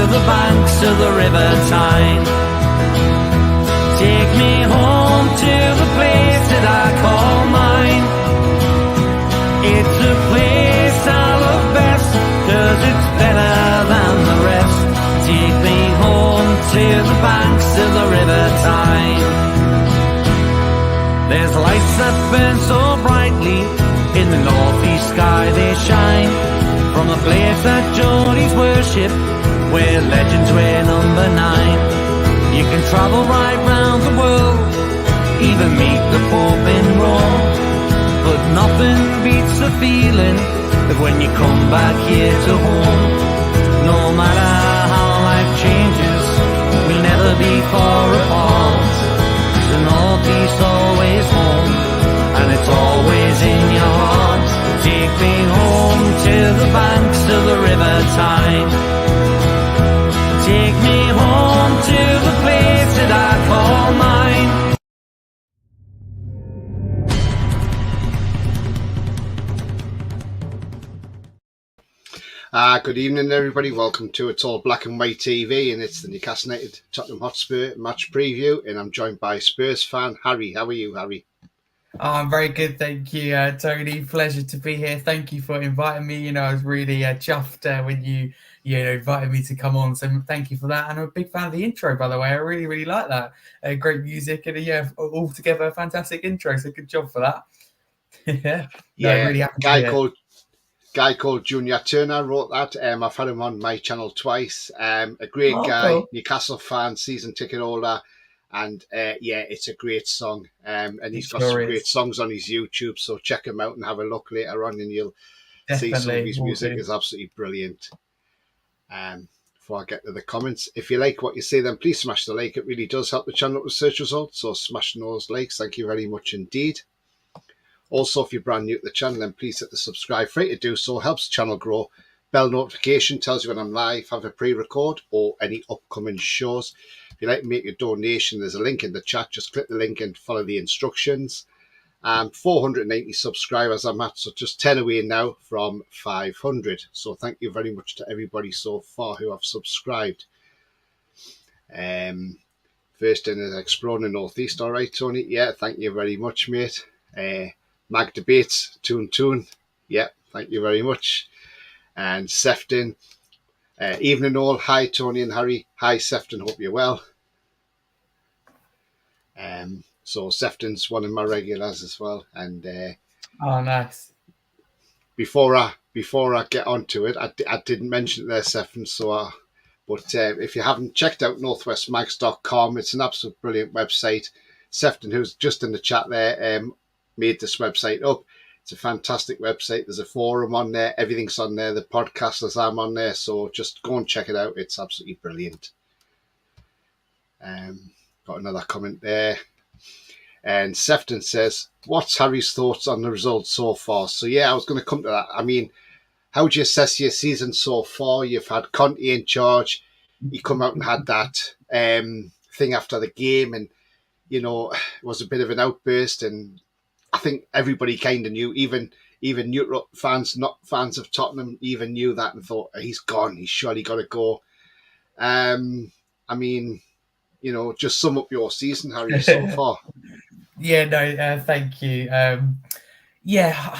the banks of the River Tyne. Take me home to the place that I call mine. It's a place I love best, 'cause it's better than the rest. Take me home to the banks of the River Tyne. There's lights that burn so brightly, in the northeast sky they shine. From the place that Geordies worship, where legends wear number 9. You can travel right round the world, even meet the Pope in Rome. But nothing beats the feeling of when you come back here to home. No matter how life changes, we'll never be far apart. The northeast always home, and it's always in your heart. Take me home to the banks of the River Tyne. Take me home to the place that I call mine. Good evening, everybody. Welcome to It's All Black and White TV, and it's the Newcastle United Tottenham Hotspur match preview. And I'm joined by Spurs fan Harry. How are you, Harry? Oh, I'm very good, thank you, Tony. Pleasure to be here. Thank you for inviting me. I was really chuffed when you invited me to come on. So thank you for that. And I'm a big fan of the intro, by the way. I really, really like that. Great music and altogether a fantastic intro. So good job for that. Really happy. Guy called Junior Turner wrote that. I've had him on my channel twice. A great guy, cool. Newcastle fan, season ticket holder. And it's a great song. And he's got some great songs on his YouTube. So check him out and have a look later on, and you'll see some of his music is absolutely brilliant. Before I get to the comments, if you like what you see, then please smash the like. It really does help the channel with search results. So smash those likes. Thank you very much indeed. Also, if you're brand new to the channel, then please hit the subscribe. Free to do so, helps the channel grow. Bell notification tells you when I'm live, have a pre-record or any upcoming shows. If you'd like to make a donation, there's a link in the chat. Just click the link and follow the instructions. 490 subscribers I'm at, so just 10 away now from 500. So thank you very much to everybody so far who have subscribed. First in is Exploring the Northeast. All right, Tony. Yeah, thank you very much, mate. Mag Debates, Toon. Yeah, thank you very much. And Sefton, evening all. Hi, Tony and Harry. Hi, Sefton. Hope you're well. So Sefton's one of my regulars as well. And oh, nice. Before I get onto it, I didn't mention it there, Sefton. But if you haven't checked out northwestmags.com, it's an absolute brilliant website. Sefton, who's just in the chat there, made this website up. It's a fantastic website. There's a forum on there. Everything's on there. The podcasters, I'm on there. So just go and check it out. It's absolutely brilliant. Got another comment there. And Sefton says, what's Harry's thoughts on the results so far? So, yeah, I was going to come to that. I mean, how do you assess your season so far? You've had Conte in charge. He come out and had that thing after the game, and, it was a bit of an outburst, and I think everybody kind of knew, even neutral fans, not fans of Tottenham, even knew that and thought, he's gone. He's surely got to go. I mean, just sum up your season, Harry, so far. Thank you. I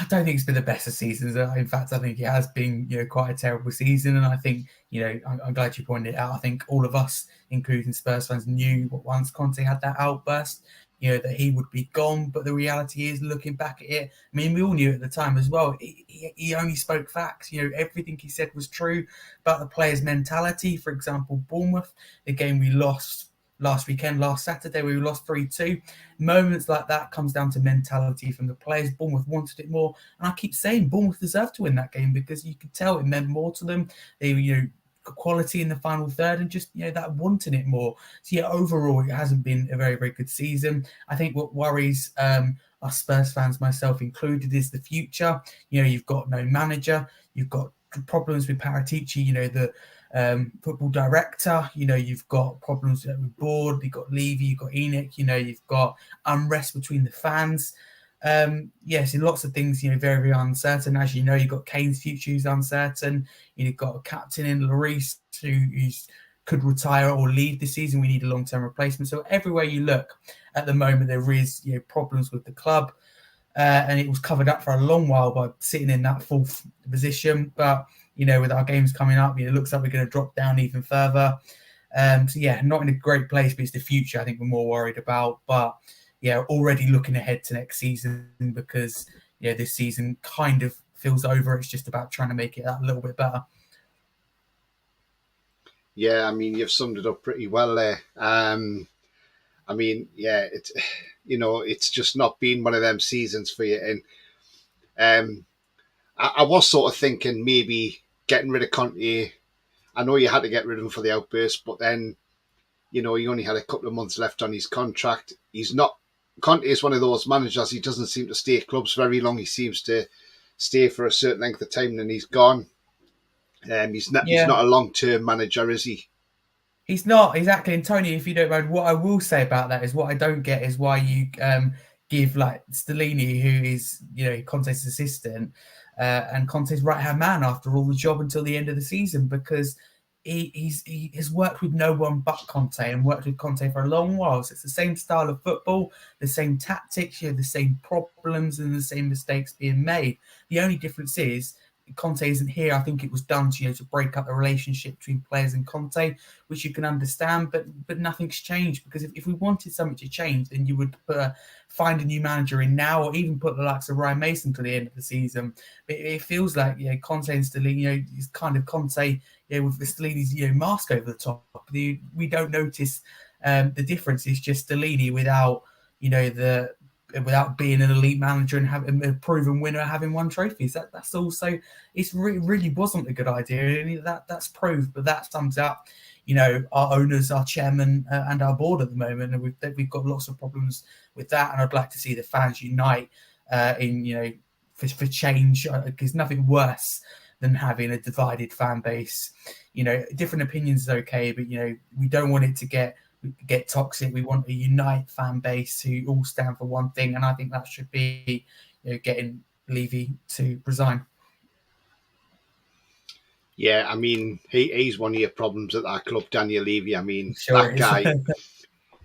don't think it's been the best of seasons. In fact, I think it has been, quite a terrible season. And I think, I'm glad you pointed it out. I think all of us, including Spurs fans, knew once Conte had that outburst, that he would be gone. But the reality is, looking back at it, I mean, we all knew at the time as well, he only spoke facts. Everything he said was true about the players' mentality. For example, Bournemouth, the game we lost last Saturday, we lost 3-2. Moments like that comes down to mentality from the players. Bournemouth wanted it more. And I keep saying Bournemouth deserved to win that game because you could tell it meant more to them. They were, quality in the final third and just, that wanting it more. So, overall, it hasn't been a very, very good season. I think what worries us Spurs fans, myself included, is the future. You've got no manager. You've got problems with Paratici, the football director. You've got problems with board. You've got Levy, you've got Enoch, you've got unrest between the fans. Yes, in lots of things, very, very uncertain. As you know, you've got Kane's future who's uncertain. You've got a captain in Lloris who's could retire or leave this season. We need a long-term replacement. So everywhere you look at the moment, there is problems with the club. And it was covered up for a long while by sitting in that fourth position. But, with our games coming up, it looks like we're going to drop down even further. Not in a great place, but it's the future I think we're more worried about. But, already looking ahead to next season because, this season kind of feels over. It's just about trying to make it that little bit better. Yeah, I mean, you've summed it up pretty well there. It's just not been one of them seasons for you. And I was sort of thinking maybe getting rid of Conte. I know you had to get rid of him for the outburst, but then, he only had a couple of months left on his contract. Conte is one of those managers, he doesn't seem to stay at clubs very long. He seems to stay for a certain length of time and then he's gone. He's not a long-term manager, is he? He's not, exactly. And Tony, if you don't mind, what I will say about that is what I don't get is why you give like Stellini, who is, Conte's assistant, and Conte's right-hand man after all the job until the end of the season, because he has worked with no one but Conte and worked with Conte for a long while. So it's the same style of football, the same tactics, the same problems and the same mistakes being made. The only difference is Conte isn't here. I think it was done to break up the relationship between players and Conte, which you can understand, but nothing's changed, because if we wanted something to change, then you would find a new manager in now, or even put the likes of Ryan Mason to the end of the season. But it feels like Conte and Stellini, is kind of Conte with the Stellini's mask over the top. We don't notice the difference. It's just Stellini without without being an elite manager and having a proven winner, having won trophies. That's also, it really wasn't a good idea. And that's proved, but that sums up, our owners, our chairman, and our board at the moment. And we've got lots of problems with that. And I'd like to see the fans unite for change, because nothing worse than having a divided fan base. Different opinions is okay, but we don't want it to get toxic. We want a unite fan base who all stand for one thing, and I think that should be getting Levy to resign. Yeah, I mean, he's one of your problems at that club, Daniel Levy. I mean, sure that guy,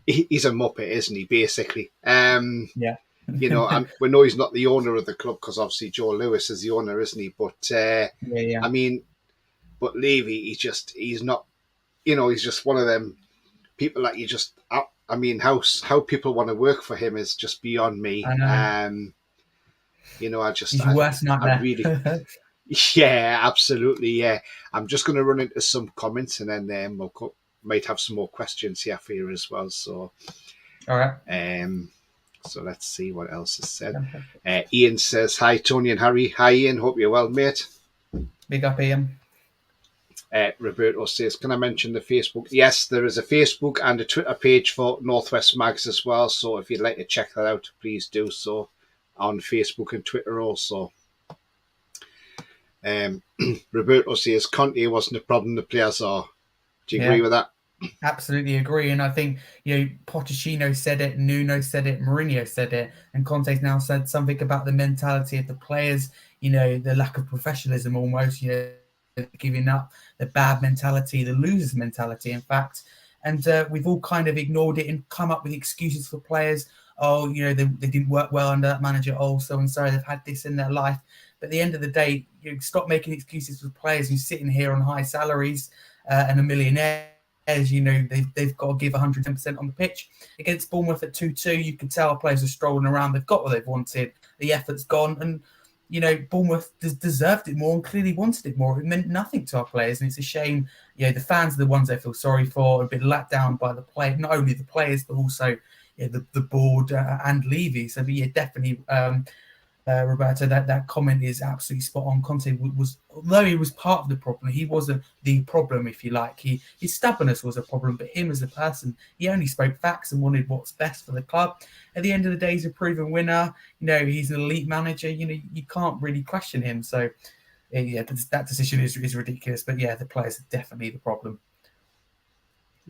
he's a muppet, isn't he, basically? Yeah. And we know he's not the owner of the club because obviously Joe Lewis is the owner, isn't he? But, I mean, but Levy, he's not, he's just one of them people that you just, I mean, how people want to work for him is just beyond me. I know. He's your worst nightmare. I really, yeah, absolutely, yeah. I'm just going to run into some comments and then might have some more questions here for you as well. So, all right. So let's see what else is said. Ian says, "Hi Tony and Harry." Hi Ian, hope you're well, mate. Big up, Ian. Roberto says, "Can I mention the Facebook?" Yes, there is a Facebook and a Twitter page for Northwest Mags as well. So if you'd like to check that out, please do so on Facebook and Twitter also. Roberto says, "Conte wasn't a problem, the players are." Do you agree with that? Absolutely agree. And I think, Pochettino said it, Nuno said it, Mourinho said it, and Conte's now said something about the mentality of the players, the lack of professionalism almost, giving up, the bad mentality, the loser's mentality, in fact. And we've all kind of ignored it and come up with excuses for players. Oh, they didn't work well under that manager. Oh, so-and-so, they've had this in their life. But at the end of the day, you stop making excuses for players who's sitting here on high salaries and a millionaire. They've got to give 110% on the pitch. Against Bournemouth at 2-2, you can tell players are strolling around. They've got what they've wanted. The effort's gone. And, Bournemouth deserved it more and clearly wanted it more. It meant nothing to our players. And it's a shame, the fans are the ones they feel sorry for, a bit let down by the play, not only the players, but also the board and Levy. So, definitely, Roberto, that comment is absolutely spot on. Conte was, although he was part of the problem, he wasn't the problem, if you like. His stubbornness was a problem, but him as a person, he only spoke facts and wanted what's best for the club. At the end of the day, he's a proven winner. He's an elite manager. You can't really question him. So, that decision is ridiculous. But the players are definitely the problem.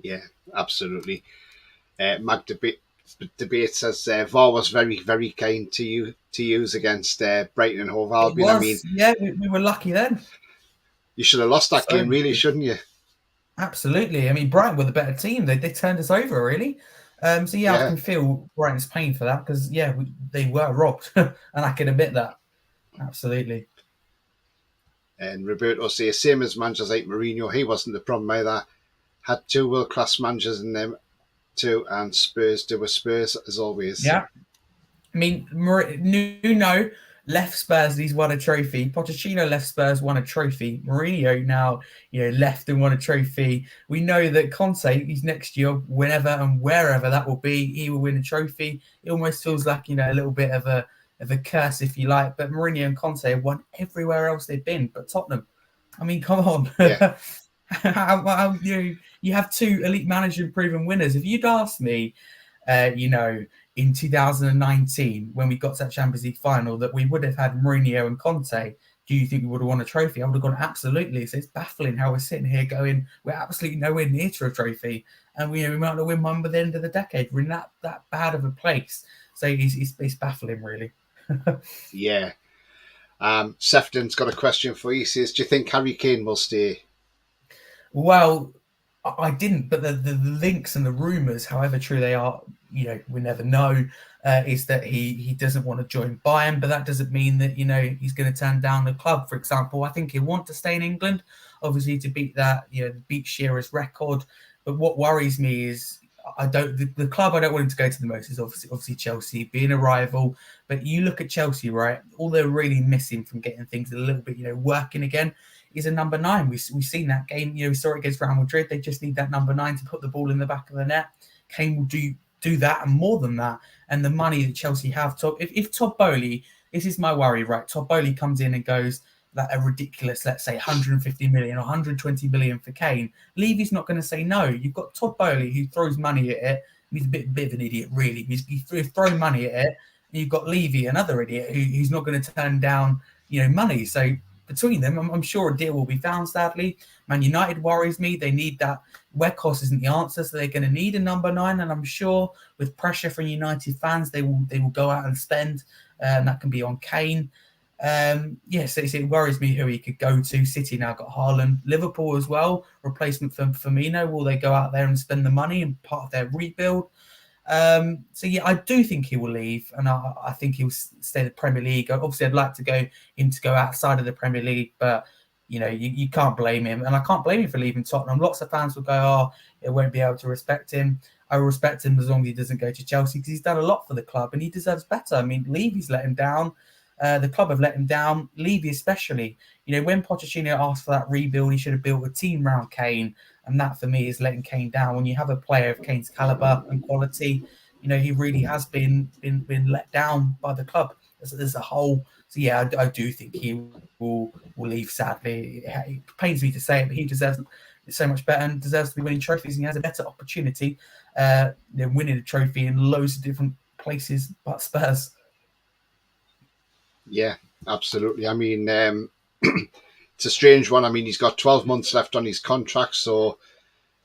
Yeah, absolutely. debate says VAR was very, very kind to use against Brighton and Hove It Albion. was, I mean, yeah, we were lucky then. You should have lost that So game, really, shouldn't you? absolutely. I mean, Brighton were the better team. They turned us over, really. So yeah, I can feel Brighton's pain for that because they were robbed, and I can admit that. Absolutely. And Roberto says, same as managers like Mourinho, he wasn't the problem either. Had two world-class managers in them too, and Spurs do with Spurs as always. Yeah. I mean, Nuno left Spurs and he's won a trophy. Pochettino left Spurs, won a trophy. Mourinho now, left and won a trophy. We know that Conte, he's next year, whenever and wherever that will be, he will win a trophy. It almost feels like, a little bit of a curse, if you like. But Mourinho and Conte have won everywhere else they've been, but Tottenham. I mean, come on. Yeah. You have two elite manager proven winners. If you'd asked me, in 2019, when we got to that Champions League final, that we would have had Mourinho and Conte, do you think we would have won a trophy? I would have gone, absolutely. So it's baffling how we're sitting here going, we're absolutely nowhere near to a trophy. And we might not win one by the end of the decade. We're in that bad of a place. So it's baffling, really. Yeah. Sefton's got a question for you. He says, do you think Harry Kane will stay? Well, I didn't, but the links and the rumours, however true they are, we never know, is that he doesn't want to join Bayern, but that doesn't mean that, he's going to turn down the club, for example. I think he'll want to stay in England, obviously, to beat that, beat Shearer's record. But what worries me is the club I don't want him to go to the most is obviously Chelsea, being a rival. But you look at Chelsea, right? All they're really missing from getting things a little bit, working again is a number 9. We've seen that game, we saw it against Real Madrid. They just need that number 9 to put the ball in the back of the net. Kane will do that and more than that. And the money that Chelsea have, if Todd Boehly, this is my worry, right? Todd Boehly comes in and goes that a ridiculous, let's say 150 million or 120 million for Kane. Levy's not going to say no. You've got Todd Boehly who throws money at it. He's a bit of an idiot, really. He's throwing money at it. And you've got Levy, another idiot, who's not going to turn down, money. So between them, I'm sure a deal will be found, sadly. Man United worries me. They need that. Weghorst isn't the answer, so they're going to need a number 9. And I'm sure with pressure from United fans, they will go out and spend. And that can be on Kane. So it worries me who he could go to. City now got Haaland. Liverpool as well, replacement for Firmino. Will they go out there and spend the money and part of their rebuild? I do think he will leave, and I think he'll stay in the Premier League. Obviously, I'd like him to go outside of the Premier League, but you can't blame him, and I can't blame him for leaving Tottenham. Lots of fans will go, "Oh, it won't be able to respect him." I will respect him as long as he doesn't go to Chelsea because he's done a lot for the club and he deserves better. I mean, Levy's let him down. The club have let him down. Levy especially. When Pochettino asked for that rebuild, he should have built a team around Kane. And that, for me, is letting Kane down. When you have a player of Kane's caliber and quality, he really has been let down by the club as a whole. So, yeah, I do think he will leave, sadly. It pains me to say it, but he deserves so much better and deserves to be winning trophies. And he has a better opportunity winning a trophy in loads of different places but Spurs. Yeah, absolutely. I mean, it's a strange one. I mean, he's got 12 months left on his contract, so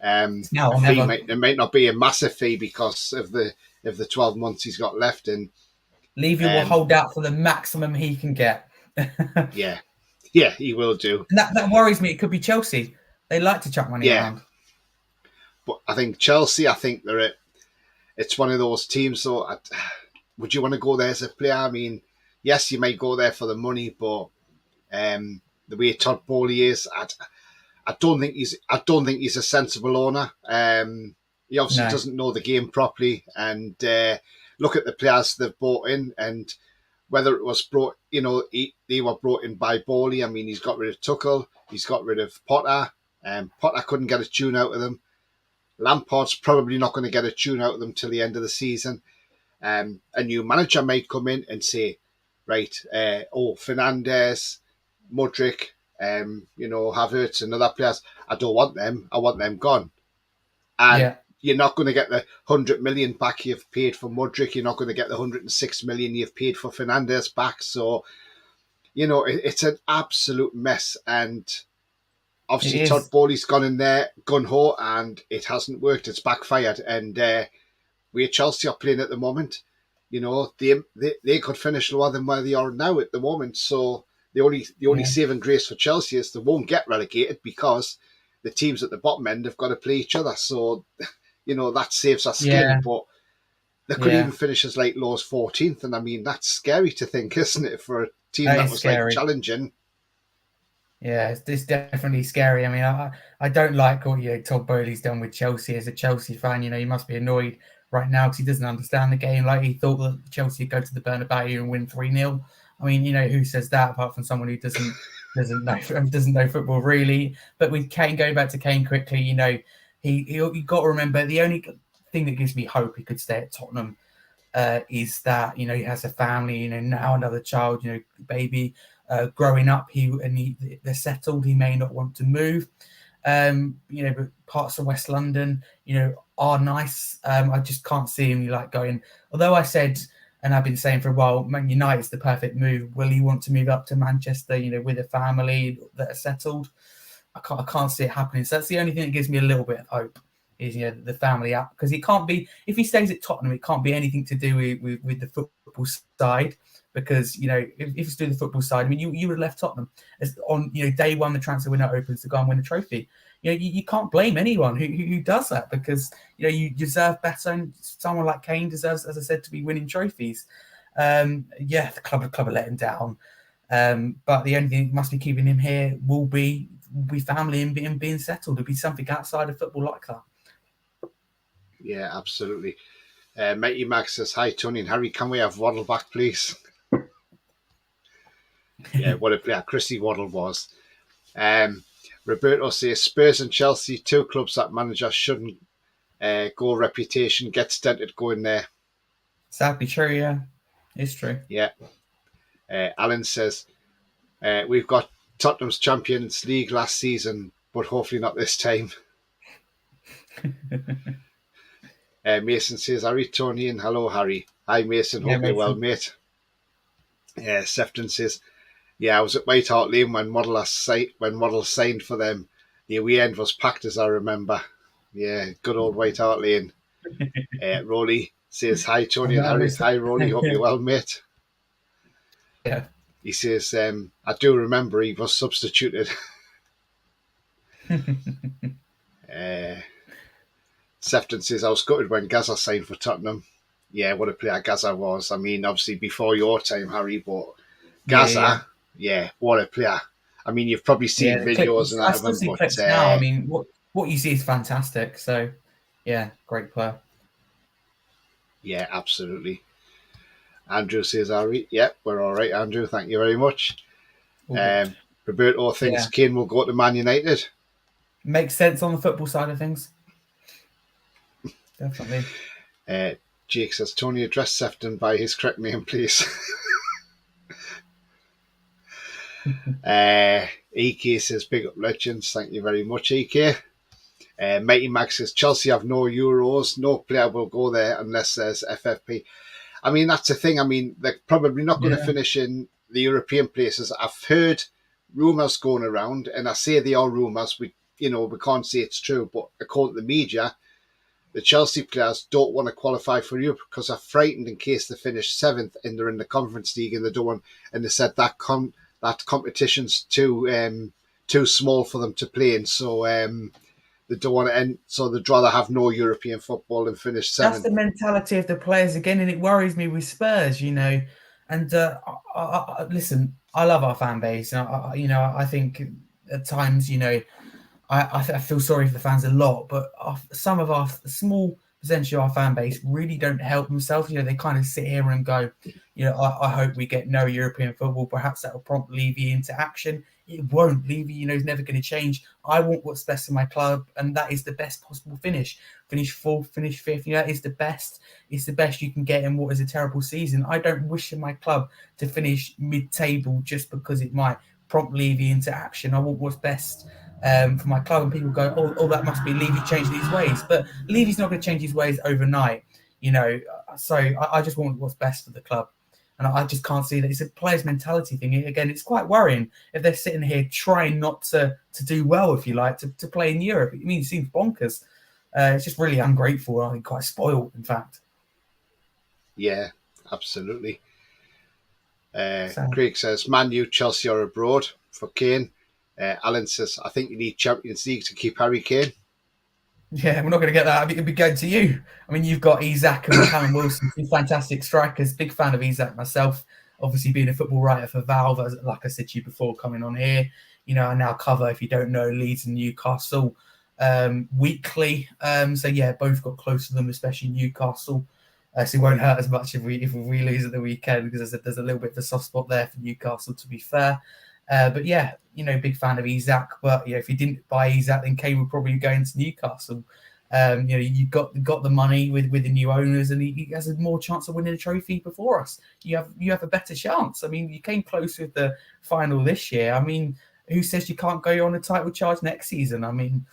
it might not be a massive fee because of the 12 months he's got left. And Levy will hold out for the maximum he can get. yeah, he will do. And that worries me. It could be Chelsea. They like to chuck money around. But I think Chelsea, it's one of those teams, though. Would you want to go there as a player? I mean, yes, you might go there for the money, but the way Todd Boehly is, I don't think he's a sensible owner. He obviously doesn't know the game properly, and look at the players they've brought in, and whether it was brought, they were brought in by Boehly. I mean, he's got rid of Tuchel, he's got rid of Potter. Potter couldn't get a tune out of them. Lampard's probably not going to get a tune out of them till the end of the season. A new manager might come in and say, right, Fernandes, Mudryk, Havertz and other players, I don't want them. I want them gone. And you're not going to get the 100 million back you've paid for Mudryk. You're not going to get the 106 million you've paid for Fernandes back. So, it's an absolute mess. And obviously Todd Boehly's gone in there gun-ho and it hasn't worked. It's backfired. And where Chelsea are playing at the moment, you know, they could finish lower than where they are now at the moment. So the only saving grace for Chelsea is they won't get relegated because the teams at the bottom end have got to play each other. So, you know, that saves our skin. But they could even finish as late low as 14th. And I mean, that's scary to think, isn't it, for a team that was like challenging? Yeah, it's definitely scary. I mean, I don't like what Todd Bowley's done with Chelsea. As a Chelsea fan, he must be annoyed right now because he doesn't understand the game. Like, he thought that Chelsea would go to the Bernabeu and win 3-0. I mean, who says that apart from someone who doesn't know football really? But with Kane, going back to Kane quickly, you got to remember the only thing that gives me hope he could stay at Tottenham is that he has a family, now another child, baby. Growing up, they're settled. He may not want to move, but parts of West London, are nice. I just can't see him going. Although I said, and I've been saying for a while, Man United's the perfect move. Will he want to move up to Manchester, with a family that are settled? I can't see it happening. So that's the only thing that gives me a little bit of hope. Is the family up, because he can't be, if he stays at Tottenham, it can't be anything to do with the football side, because if it's to do the football side, I mean, you would have left Tottenham on day one the transfer window opens to go and win a trophy. You can't blame anyone who does that, because you deserve better, and someone like Kane deserves, as I said, to be winning trophies. The club are let him down, but the only thing that must be keeping him here will be family and being settled. It'll be something outside of football like that. Yeah, absolutely. Mighty Max says, "Hi, Tony and Harry. Can we have Waddle back, please?" Yeah, what a player Chrissy Waddle was. Roberto says, "Spurs and Chelsea, two clubs that managers shouldn't go. Reputation gets dented going there." Sadly true, yeah. It's true. Yeah. Alan says, "We've got Tottenham's Champions League last season, but hopefully not this time." Mason says, "Harry, Tony, and hello, Harry." Hi, Mason. Hope you're well, mate. Sefton says, "Yeah, I was at White Hart Lane when Model signed for them. The away end was packed, as I remember." Yeah, good old White Hart Lane. Rolly says, "Hi, Tony and Harry." Hi, Rolly. Hope you're well, mate. Yeah. He says, "I do remember he was substituted." Sefton says, "I was gutted when Gaza signed for Tottenham." Yeah, what a player Gaza was. I mean, obviously before your time, Harry, but Gaza, what a player. I mean, you've probably seen videos and that of him. But now, I mean, what you see is fantastic. So, yeah, great player. Yeah, absolutely. Andrew says, "Harry, yeah, we're all right, Andrew. Thank you very much." Roberto thinks Kane will go to Man United. Makes sense on the football side of things. Definitely. Jake says, "Tony, address Sefton by his correct name, please." EK says, "Big up legends." Thank you very much, EK. Mighty Max says, "Chelsea have no Euros. No player will go there unless there's FFP." I mean, that's the thing. I mean, they're probably not going to finish in the European places. I've heard rumours going around, and I say they are rumours. We can't say it's true, but according to the media, the Chelsea players don't want to qualify for Europe because they're frightened in case they finish 7th and they're in the Conference League and they don't want, and they said that competition's too small for them to play in. So they don't want to end. So they'd rather have no European football and finish 7th. That's the mentality of the players again, and it worries me with Spurs. And listen, I love our fan base, and I think at times, I feel sorry for the fans a lot, but some of our small percentage of our fan base really don't help themselves. They kind of sit here and go, I hope we get no European football. Perhaps that will prompt Levy into action. It won't. Levy, is never going to change. I want what's best for my club, and that is the best possible finish. Finish 4th, finish 5th. That is the best. It's the best you can get in what is a terrible season. I don't wish my club to finish mid-table just because it might prompt Levy into action. I want what's best for my club, and people go, oh, that must be Levy changing his ways. But Levy's not going to change his ways overnight, So I just want what's best for the club. And I just can't see that. It's a player's mentality thing. Again, it's quite worrying if they're sitting here trying not to do well, if you like, to play in Europe. It seems bonkers. It's just really ungrateful. I think quite spoiled, in fact. Yeah, absolutely. Craig says, Man U, Chelsea are abroad for Kane. Alan says, I think you need Champions League to keep Harry Kane. Yeah, we're not going to get that. It'll be going to you. I mean, you've got Isak and Callum Wilson, two fantastic strikers. Big fan of Isak myself. Obviously, being a football writer for Valve, like I said to you before, coming on here, I now cover, if you don't know, Leeds and Newcastle weekly. So yeah, both got close to them, especially Newcastle. So it won't hurt as much if we lose at the weekend, because there's a little bit of a soft spot there for Newcastle, to be fair. But yeah, big fan of Isak. But if you didn't buy Isak, then Kane would probably go into Newcastle. You got the money with the new owners, and he has a more chance of winning a trophy before us. You have a better chance. I mean, you came close with the final this year. I mean, who says you can't go on a title charge next season? I mean,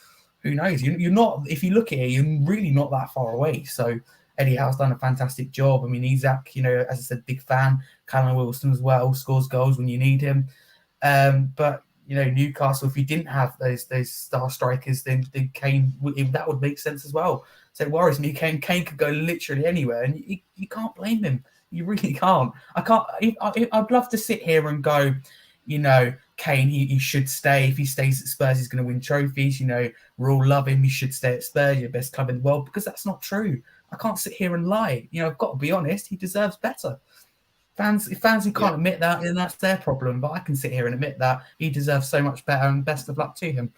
who knows? You're not. If you look at it, you're really not that far away. So Eddie Howe's done a fantastic job. I mean, Isak, as I said, big fan. Callum Wilson as well, scores goals when you need him. But Newcastle, if you didn't have those star strikers, then Kane, that would make sense as well. So it worries me. Kane could go literally anywhere, and you can't blame him. You really can't. I'd love to sit here and go, Kane, he should stay. If he stays at Spurs, he's going to win trophies. We all love him. He should stay at Spurs, your best club in the world, because that's not true. I can't sit here and lie. I've got to be honest. He deserves better. Fans who can't admit that, then that's their problem. But I can sit here and admit that he deserves so much better, and best of luck to him.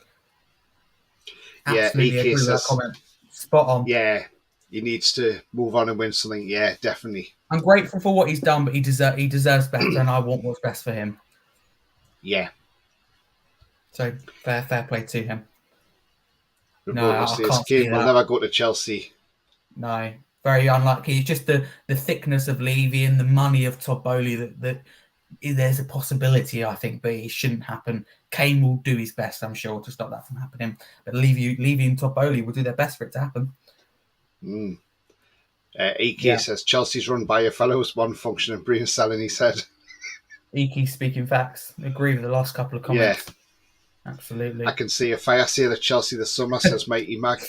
Absolutely agree with that comment. Spot on. Yeah, he needs to move on and win something. Yeah, definitely. I'm grateful for what he's done, but he deserves better, and I want what's best for him. Yeah. So fair play to him. I can't Kane will never go to Chelsea. No. Very unlucky. It's just the thickness of Levy and the money of Todd Boehly that there's a possibility, I think, but it shouldn't happen. Kane will do his best, I'm sure, to stop that from happening. But Levy and Todd Boehly will do their best for it to happen. EK says Chelsea's run by a fellows, one function and brain selling, he said. EK speaking facts. Agree with the last couple of comments. Yeah. Absolutely. I can see a fire sale at Chelsea this summer, says Mighty Mac.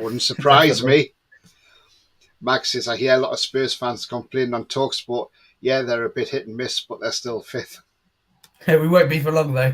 Wouldn't surprise me. Max says, I hear a lot of Spurs fans complaining on TalkSport. Yeah, they're a bit hit and miss, but they're still fifth. We won't be for long, though.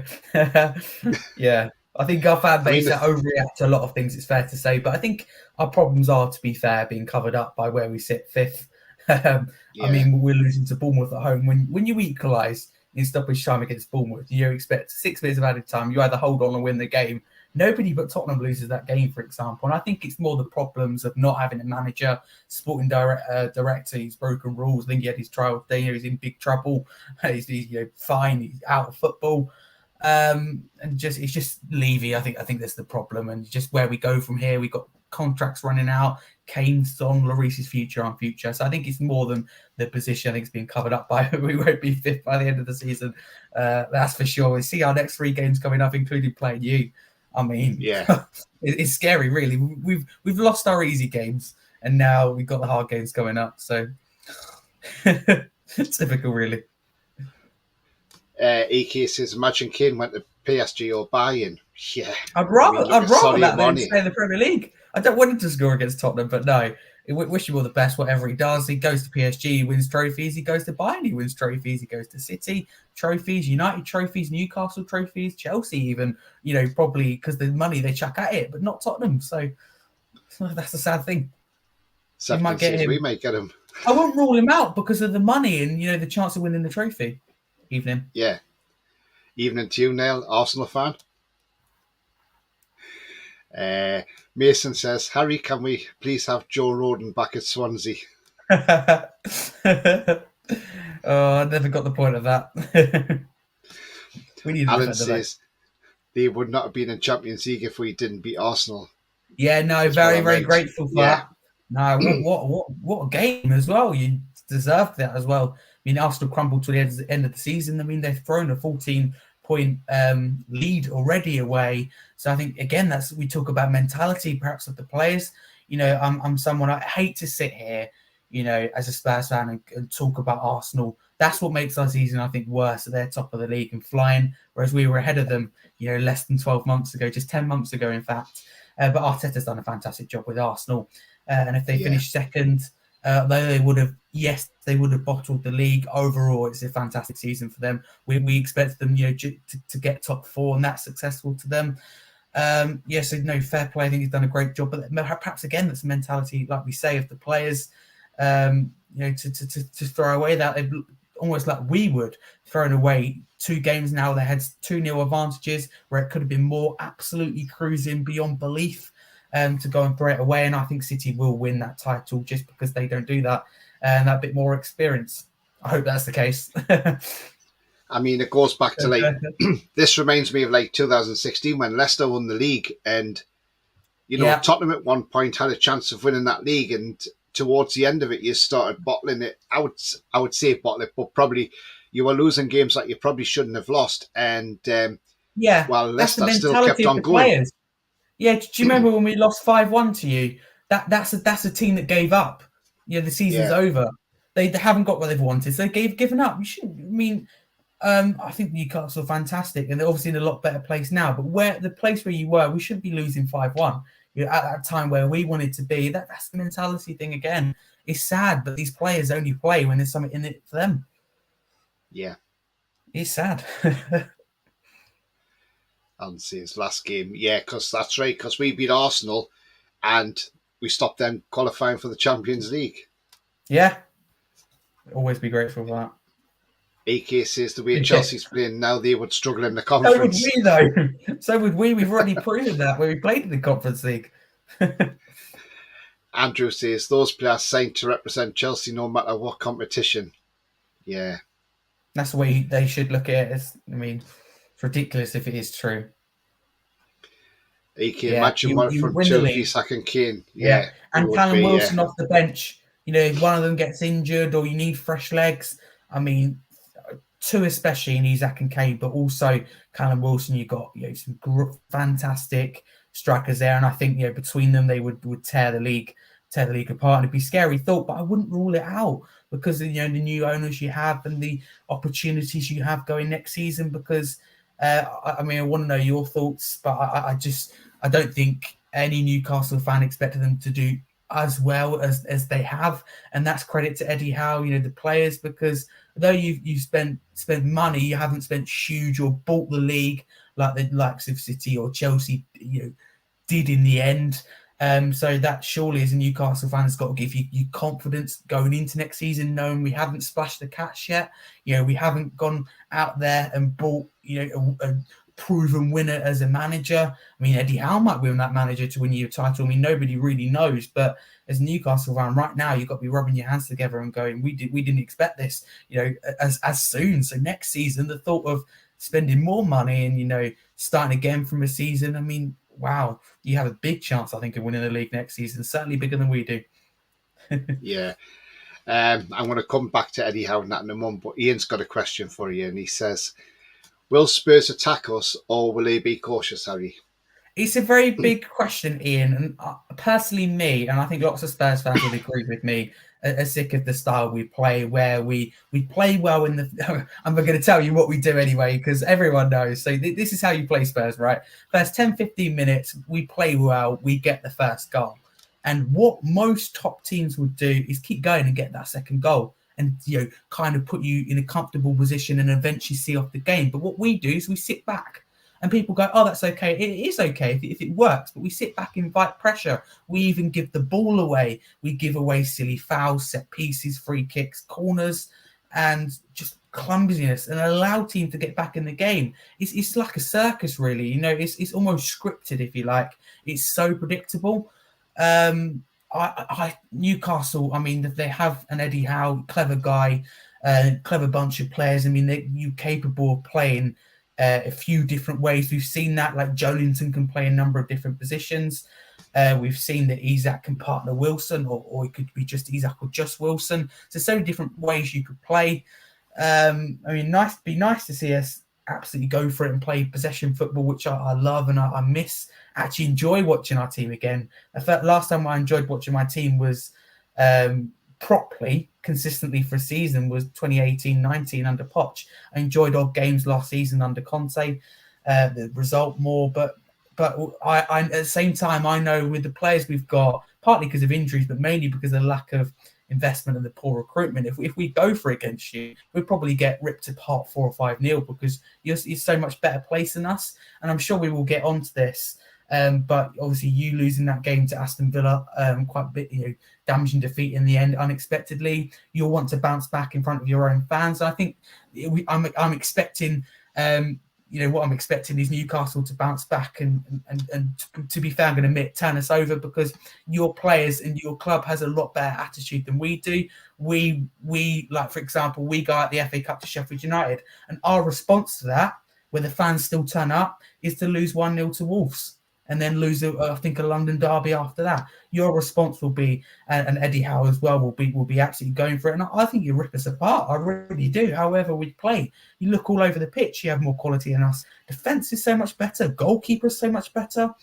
Yeah. I think our fan base overreact to a lot of things, it's fair to say. But I think our problems are, to be fair, being covered up by where we sit fifth. I mean, we're losing to Bournemouth at home. When you equalise in stoppage time against Bournemouth, you expect 6 minutes of added time. You either hold on and win the game. Nobody but Tottenham loses that game, for example. And I think it's more the problems of not having a manager, sporting director. He's broken rules. I think he had his trial today. He's in big trouble. He's fine. He's out of football. And it's just Levy. I think that's the problem. And just where we go from here, we got contracts running out. Kane's on, Lloris's future on future. So I think it's more than the position. I think it's being covered up by. We won't be fifth by the end of the season. That's for sure. We see our next 3 games coming up, including playing you. I mean, it's scary, really. We've lost our easy games, and now we've got the hard games coming up. So it's typical, really. EK says, imagine Kane went to PSG or Bayern. Yeah, I'd rather that than stay in the Premier League. I don't want him to score against Tottenham, but no. Wish him all the best, whatever he does. He goes to PSG, he wins trophies. He goes to Bayern, he wins trophies. He goes to City, trophies, United trophies, Newcastle trophies, Chelsea even, probably because the money they chuck at it, but not Tottenham. So that's a sad thing. We might get him. I won't rule him out because of the money and, the chance of winning the trophy. Evening. Yeah. Evening to you, Neil, Arsenal fan. Mason says, Harry, can we please have Joe Rodon back at Swansea? I never got the point of that. We need Alan says they would not have been in Champions League if we didn't beat Arsenal. Yeah, no, very, very grateful for that. No, what a game as well. You deserved that as well. I mean, Arsenal crumbled to the end of the season. I mean, they've thrown a 14-point lead already away. So I think, again, we talk about mentality perhaps of the players. I'm someone, I hate to sit here, as a Spurs fan and talk about Arsenal. That's what makes our season, I think, worse. They're top of the league and flying, whereas we were ahead of them, less than 12 months ago, just 10 months ago, in fact. but Arteta's done a fantastic job with Arsenal. And if they finish second, they would have bottled the league. Overall, it's a fantastic season for them. We expect them, to get top 4, and that's successful to them. So no, fair play. I think he's done a great job, but perhaps again, that's a mentality, like we say, of the players. To throw away that, almost like we would, throwing away 2 games now. They had 2-0 advantages where it could have been more, absolutely cruising beyond belief, to go and throw it away. And I think City will win that title just because they don't do that, and that bit more experience. I hope that's the case. I mean, it goes back to this reminds me of 2016 when Leicester won the league, and Tottenham at one point had a chance of winning that league, and towards the end of it, you started bottling it. I would say bottle it, but probably you were losing games that you probably shouldn't have lost. And Leicester still kept on going. Players. Yeah, do you remember when we lost 5-1 to you? That's a team that gave up. The season's over. They haven't got what they've wanted, so they've given up. You shouldn't. I mean, I think Newcastle are fantastic, and they're obviously in a lot better place now. But where the place where you were, we shouldn't be losing 5-1. At that time where we wanted to be. That's the mentality thing again. It's sad, but these players only play when there's something in it for them. Yeah. It's sad. And see his last game. Yeah, because that's right, because we beat Arsenal and we stopped them qualifying for the Champions League. Yeah. Always be grateful for that. AK says the way Chelsea's playing now, they would struggle in the conference. So would we, though. So would we. We've already proven that when we played in the Conference League. Andrew says those players signed to represent Chelsea no matter what competition. Yeah. That's the way they should look at it. It's ridiculous if it is true. Imagine one from Chelsea, second Kane. Yeah. And Callum Wilson off the bench. If one of them gets injured or you need fresh legs, 2 especially in Isaac and Kane, but also Callum Wilson. You've got some fantastic strikers there, and I think between them they would tear the league apart. And it'd be scary thought, but I wouldn't rule it out because of the new owners you have and the opportunities you have going next season. Because I want to know your thoughts, but I don't think any Newcastle fan expected them to do as well as they have, and that's credit to Eddie Howe, the players, because though you've spent money, you haven't spent huge or bought the league like the likes of City or Chelsea did in the end. So that surely as a Newcastle fan has got to give you confidence going into next season, knowing we haven't splashed the cash yet. We haven't gone out there and bought a proven winner as a manager. Eddie Howe might win that manager to win you a title. Nobody really knows, but as a Newcastle fan right now, you've got to be rubbing your hands together and going, we didn't expect this, as soon. So next season, the thought of spending more money and starting again from a season, wow, you have a big chance, I think, of winning the league next season. Certainly bigger than we do. Yeah. I'm going to come back to Eddie Howe in that in a moment, but Ian's got a question for you, and he says, will Spurs attack us or will they be cautious, Harry? It's a very big question, Ian. And personally, me, and I think lots of Spurs fans would agree with me, are sick of the style we play, where we play well in the... I'm going to tell you what we do anyway, because everyone knows. So this is how you play Spurs, right? First 10, 15 minutes, we play well, we get the first goal. And what most top teams would do is keep going and get that second goal and, kind of put you in a comfortable position and eventually see off the game. But what we do is we sit back. And people go, oh, that's okay. It is okay if it works. But we sit back, invite pressure. We even give the ball away. We give away silly fouls, set pieces, free kicks, corners, and just clumsiness, and allow team to get back in the game. It's like a circus, really. It's almost scripted, if you like. It's so predictable. Newcastle, they have an Eddie Howe, clever guy, clever bunch of players. They're capable of playing a few different ways. We've seen that, like Jolinton can play a number of different positions. We've seen that Isaac can partner Wilson, or it could be just Isaac or just Wilson. So many different ways you could play. Be nice to see us absolutely go for it and play possession football, which I love and I miss. Actually enjoy watching our team again. I felt last time I enjoyed watching my team was properly, consistently for a season was 2018-19 under Poch. I enjoyed odd games last season under Conte, the result more, but I at the same time, I know with the players we've got, partly because of injuries, but mainly because of the lack of investment and the poor recruitment. If we go for it against you, we'd probably get ripped apart 4 or 5-0 because you're so much better placed than us. And I'm sure we will get onto this. But obviously, you losing that game to Aston Villa, quite a bit, damaging defeat in the end unexpectedly. You'll want to bounce back in front of your own fans. I think I'm expecting. What I'm expecting is Newcastle to bounce back and to be fair, I'm going to turn us over because your players and your club has a lot better attitude than we do. We like, for example, we go out the FA Cup to Sheffield United, and our response to that, where the fans still turn up, is to lose 1-0 to Wolves and then lose, I think, a London derby after that. Your response will be, and Eddie Howe as well, will be absolutely going for it. And I think you rip us apart. I really do. However we play, you look all over the pitch. You have more quality than us. Defense is so much better. Goalkeeper is so much better.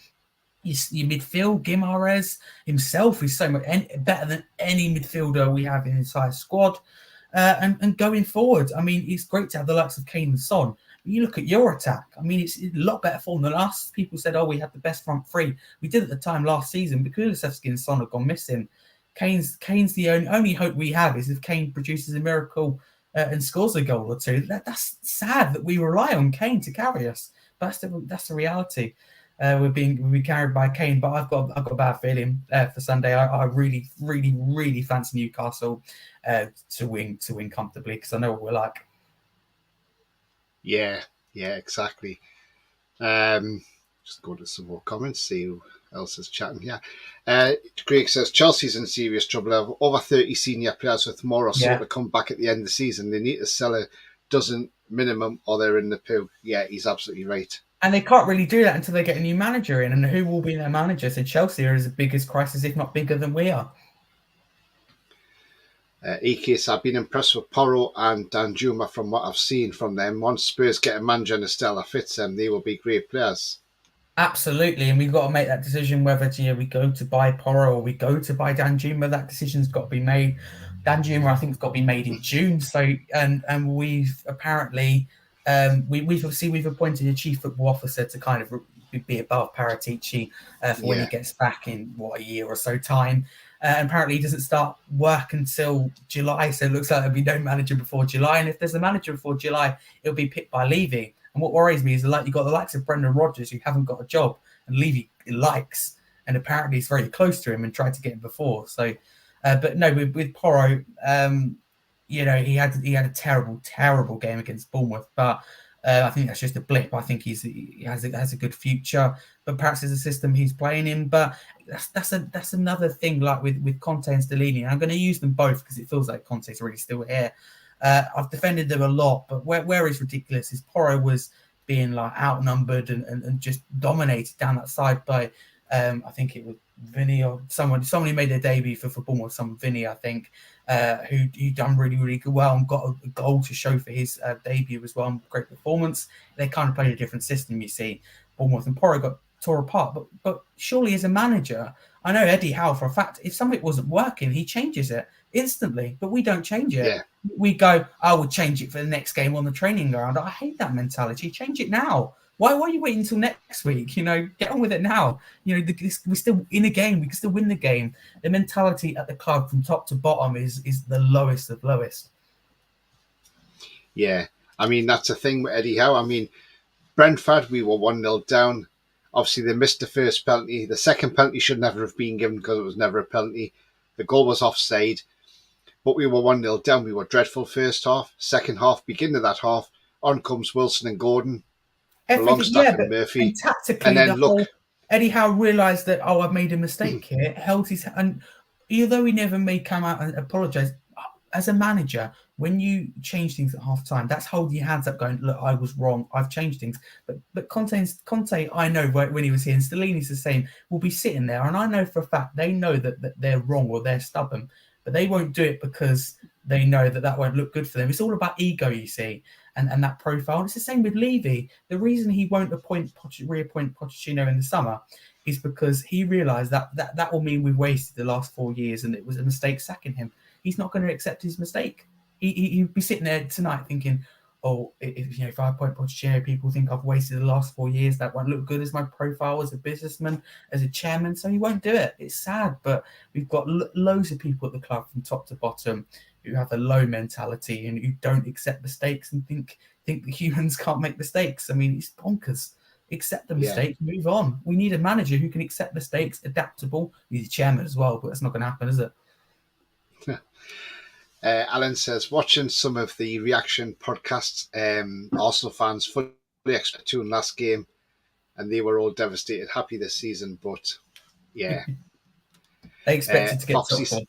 Your midfield, Guimaraes himself is so much better than any midfielder we have in the entire squad. And going forward, I mean, it's great to have the likes of Kane and Son. You look at your attack. I mean, it's a lot better form than us. People said, we had the best front three. We did at the time last season, but Kulusevski and Son have gone missing. Kane's the only hope we have is if Kane produces a miracle and scores a goal or two. That's sad that we rely on Kane to carry us. But that's the reality. We're being carried by Kane, but I've got a bad feeling for Sunday. I really, really, really fancy Newcastle to win comfortably because I know what we're like. Yeah, exactly. Just go to some more comments, see who else is chatting here. Craig says Chelsea's in serious trouble. They have over 30 senior players with more or so to come back at the end of the season. They need to sell a dozen minimum or they're in the poo. Yeah, he's absolutely right. And they can't really do that until they get a new manager in. And who will be their manager? So Chelsea are as big as crisis, if not bigger than we are. EKS, I've been impressed with Porro and Danjuma from what I've seen from them. Once Spurs get a manager and a style that fits them, they will be great players. Absolutely, and we've got to make that decision whether we go to buy Porro or we go to buy Danjuma. That decision's got to be made. Danjuma, I think, has got to be made in June. So, and we've apparently we've appointed a chief football officer to kind of be above Paratici for when he gets back in a year or so time. And apparently he doesn't start work until July, so it looks like there'll be no manager before July. And if there's a manager before July, it'll be picked by Levy. And what worries me is you've got the likes of Brendan Rodgers who haven't got a job, and Levy likes, and apparently he's very close to him and tried to get him before. So, but no, with Porro, he had a terrible game against Bournemouth, but I think that's just a blip. I think he has a good future, but perhaps it's a system he's playing in. But that's another thing, like with Conte and Stellini. And I'm going to use them both because it feels like Conte's really still here. I've defended them a lot, but where is ridiculous is Porro was being like outnumbered and just dominated down that side by I think it was Vinny or someone who made their debut for Bournemouth, Vinny, I think, who done really, really good well and got a goal to show for his debut as well. Great performance. They kind of played a different system, you see. Bournemouth and Porro got tore apart, but surely as a manager, I know Eddie Howe for a fact, if something wasn't working, he changes it instantly, but we don't change it. Yeah. We go, I will change it for the next game on the training ground. I hate that mentality. Change it now. Why are you waiting until next week? Get on with it now. We're still in a game. We can still win the game. The mentality at the club from top to bottom is the lowest of lowest. Yeah. I mean, that's the thing with Eddie Howe. I mean, Brentford, we were 1-0 down. Obviously, they missed the first penalty. The second penalty should never have been given because it was never a penalty. The goal was offside. But we were 1-0 down. We were dreadful first half. Second half, beginning of that half, on comes Wilson and Gordon. Longstaff and Murphy. And tactically, and then Eddie Howe realised that, I've made a mistake here. Held his and although he never may come out and apologise, as a manager, when you change things at half time, that's holding your hands up going, look, I was wrong, I've changed things. But Conte, I know when he was here, and Stellini's the same, will be sitting there, and I know for a fact they know that they're wrong or they're stubborn, but they won't do it because they know that won't look good for them. It's all about ego, you see, and that profile. And it's the same with Levy. The reason he won't reappoint Pochettino in the summer is because he realised that will mean we've wasted the last 4 years and it was a mistake sacking him. He's not going to accept his mistake. He'd be sitting there tonight thinking, oh, if I appoint Pochettino, people think I've wasted the last 4 years. That won't look good as my profile as a businessman, as a chairman. So he won't do it. It's sad, but we've got loads of people at the club from top to bottom who have a low mentality and who don't accept mistakes and think that humans can't make mistakes. I mean, it's bonkers. Accept the mistake, move on. We need a manager who can accept mistakes, adaptable. We need a chairman as well, but that's not going to happen, is it? Alan says, watching some of the reaction podcasts, Arsenal fans fully expect to last game, and they were all devastated, happy this season, but yeah. They expected to get Foxy,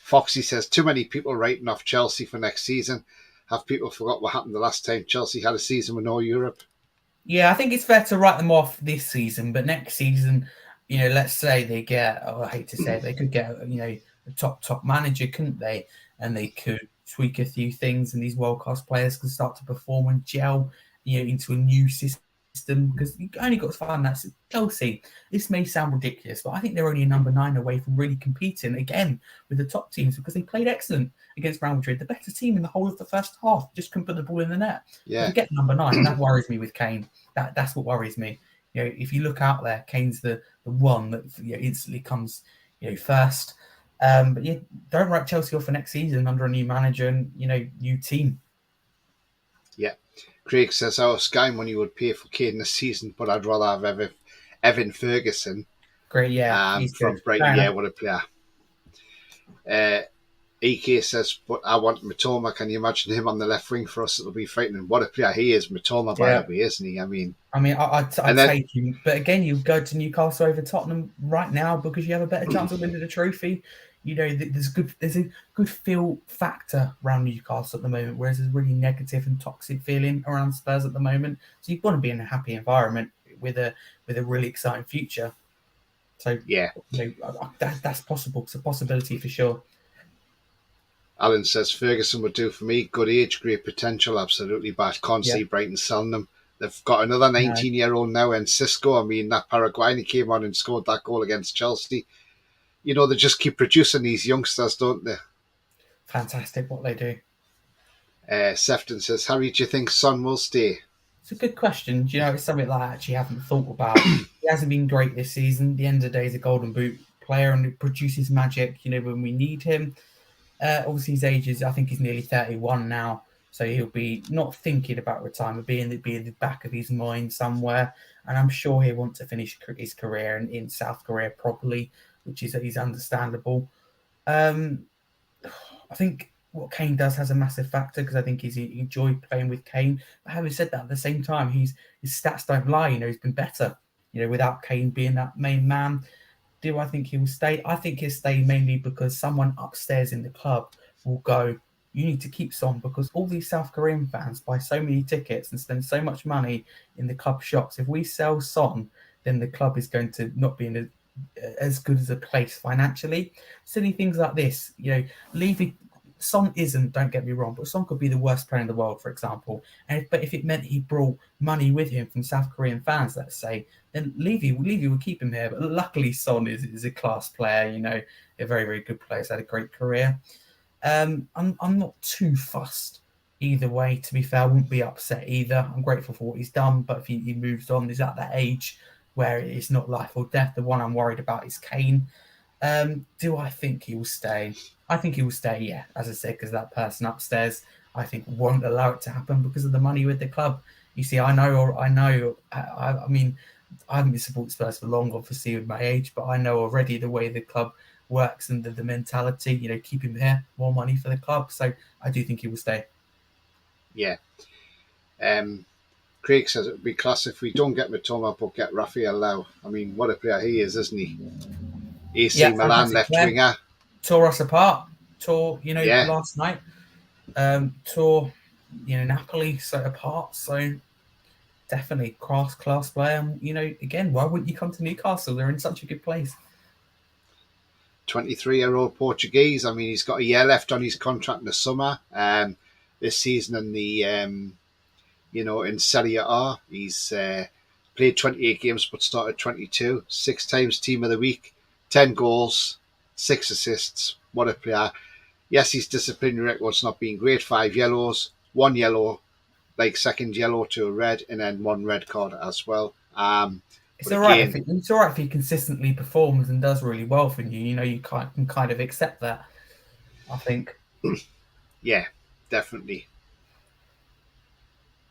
Foxy says, too many people writing off Chelsea for next season. Have people forgot what happened the last time Chelsea had a season with no Europe? Yeah, I think it's fair to write them off this season, but next season, let's say they get, I hate to say it, they could get, a top manager, couldn't they? And they could tweak a few things, and these world-class players can start to perform and gel, into a new system, because you only got to find that Chelsea. This may sound ridiculous, but I think they're only a number 9 away from really competing again with the top teams, because they played excellent against Real Madrid, the better team in the whole of the first half, just couldn't put the ball in the net. Yeah, to get number 9, that worries me with Kane. That's what worries me. If you look out there, Kane's the one that instantly comes first. But don't write Chelsea off for next season under a new manager and new team. Yeah. Craig says, Sky money would pay for Kane this season, but I'd rather have Evan Ferguson. Great, yeah. From Brighton. Yeah, what a player. EK says, but I want Mitoma. Can you imagine him on the left wing for us? It'll be frightening. What a player he is, Mitoma, by the way, isn't he? I'd take him. But again, you go to Newcastle over Tottenham right now because you have a better chance of winning the trophy. There's a good feel factor around Newcastle at the moment, whereas there's really negative and toxic feeling around Spurs at the moment. So you've got to be in a happy environment with a really exciting future. So that's possible. It's a possibility for sure. Alan says Ferguson would do for me. Good age, great potential, absolutely. But I can't see Brighton selling them. They've got another 19-year-old now, and Cisco. That Paraguayan, he came on and scored that goal against Chelsea. They just keep producing these youngsters, don't they? Fantastic what they do. Sefton says, Harry, do you think Son will stay? It's a good question. It's something that I actually haven't thought about. He hasn't been great this season. At the end of the day, he's a Golden Boot player and he produces magic, when we need him. Obviously, his age is, I think he's nearly 31 now. So he'll be not thinking about retirement, be in the back of his mind somewhere. And I'm sure he'll want to finish his career in South Korea properly, which is understandable. I think what Kane does has a massive factor because I think he enjoyed playing with Kane. But having said that, at the same time, his stats don't lie. He's been better, without Kane being that main man. Do I think he will stay? I think he'll stay mainly because someone upstairs in the club will go, you need to keep Son, because all these South Korean fans buy so many tickets and spend so much money in the club shops. If we sell Son, then the club is going to not be in as good as a place financially. Silly things like this, leaving Son isn't, don't get me wrong, but Son could be the worst player in the world, for example. But if it meant he brought money with him from South Korean fans, let's say, then Levy would keep him here. But luckily, Son is a class player, a very, very good player. He's had a great career. I'm not too fussed either way, to be fair. I wouldn't be upset either. I'm grateful for what he's done, but if he moves on, he's at that age where it's not life or death. The one I'm worried about is Kane. Do I think he will stay? I think he will stay, yeah, as I said, because that person upstairs, I think, won't allow it to happen because of the money with the club. You see, I mean, I haven't been supporting Spurs for long, obviously, with my age, but I know already the way the club works and the mentality, keep him here, more money for the club. So I do think he will stay. Yeah. Craig says it would be class if we don't get Mitoma but get Rafael Lau. What a player he is, isn't he? AC Milan left winger. Tore us apart. Last night. Tore, Napoli so apart. So definitely class player. Again, why wouldn't you come to Newcastle? They're in such a good place. 23-year-old Portuguese. He's got a year left on his contract in the summer. This season in the in Serie A, he's played 28 games but started 22. 6 times Team of the Week, 10 goals, 6 assists. What a player. Yes, his disciplinary record's not been great. 5 yellows, one yellow, like second yellow to a red, and then one red card as well. It's all right if he consistently performs and does really well for you. You know, you can kind of accept that, I think. Yeah, definitely.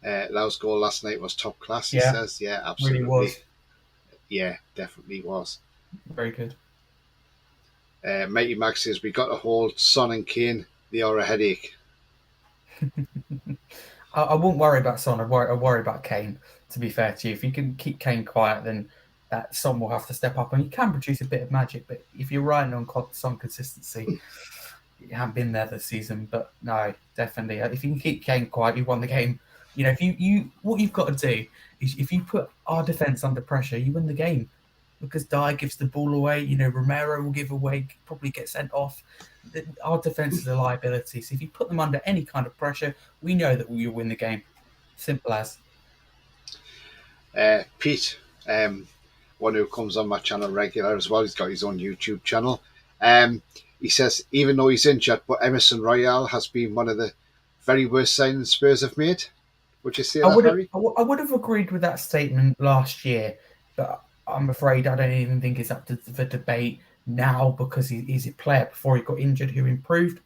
Lau's goal last night was top class, he says. Yeah, absolutely. Really was. Yeah, definitely was. Very good. Mighty Max says, we got to hold Son and Kane. They are a headache. I wouldn't worry about Son. I'd worry about Kane, to be fair to you. If you can keep Kane quiet, then that Son will have to step up. And he can produce a bit of magic, but if you're riding on Son consistency, you haven't been there this season. But no, definitely. If you can keep Kane quiet, you won the game. You know, if what you've got to do is if you put our defence under pressure, you win the game. Because Dyer gives the ball away, you know, Romero will give away, probably get sent off. Our defence is a liability. So if you put them under any kind of pressure, we know that we'll win the game. Simple as. Pete, one who comes on my channel regular as well, he's got his own YouTube channel. He says, even though he's injured, but Emerson Royale has been one of the very worst signings Spurs have made. Would you say that, Harry? I would have agreed with that statement last year, but I'm afraid I don't even think it's up to the debate now because he's a player before he got injured who improved,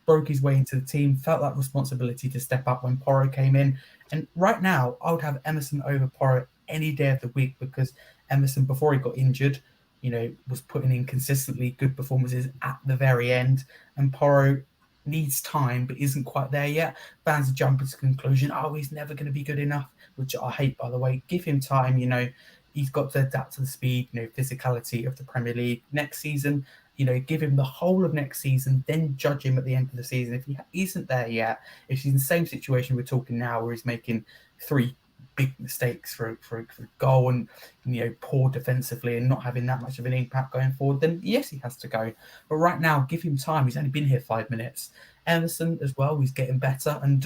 broke his way into the team, felt that responsibility to step up when Porro came in. And right now, I would have Emerson over Porro any day of the week because Emerson, before he got injured, you know, was putting in consistently good performances at the very end. And Porro needs time, but isn't quite there yet. Fans jump to the conclusion, he's never going to be good enough, which I hate, by the way. Give him time, you know. He's got to adapt to the speed, you know, physicality of the Premier League. Next season, you know, give him the whole of next season, then judge him at the end of the season. If he isn't there yet, if he's in the same situation we're talking now, where he's making 3 big mistakes for a goal and, you know, poor defensively and not having that much of an impact going forward, then yes, he has to go. But right now, give him time. He's only been here 5 minutes. Emerson as well, he's getting better. And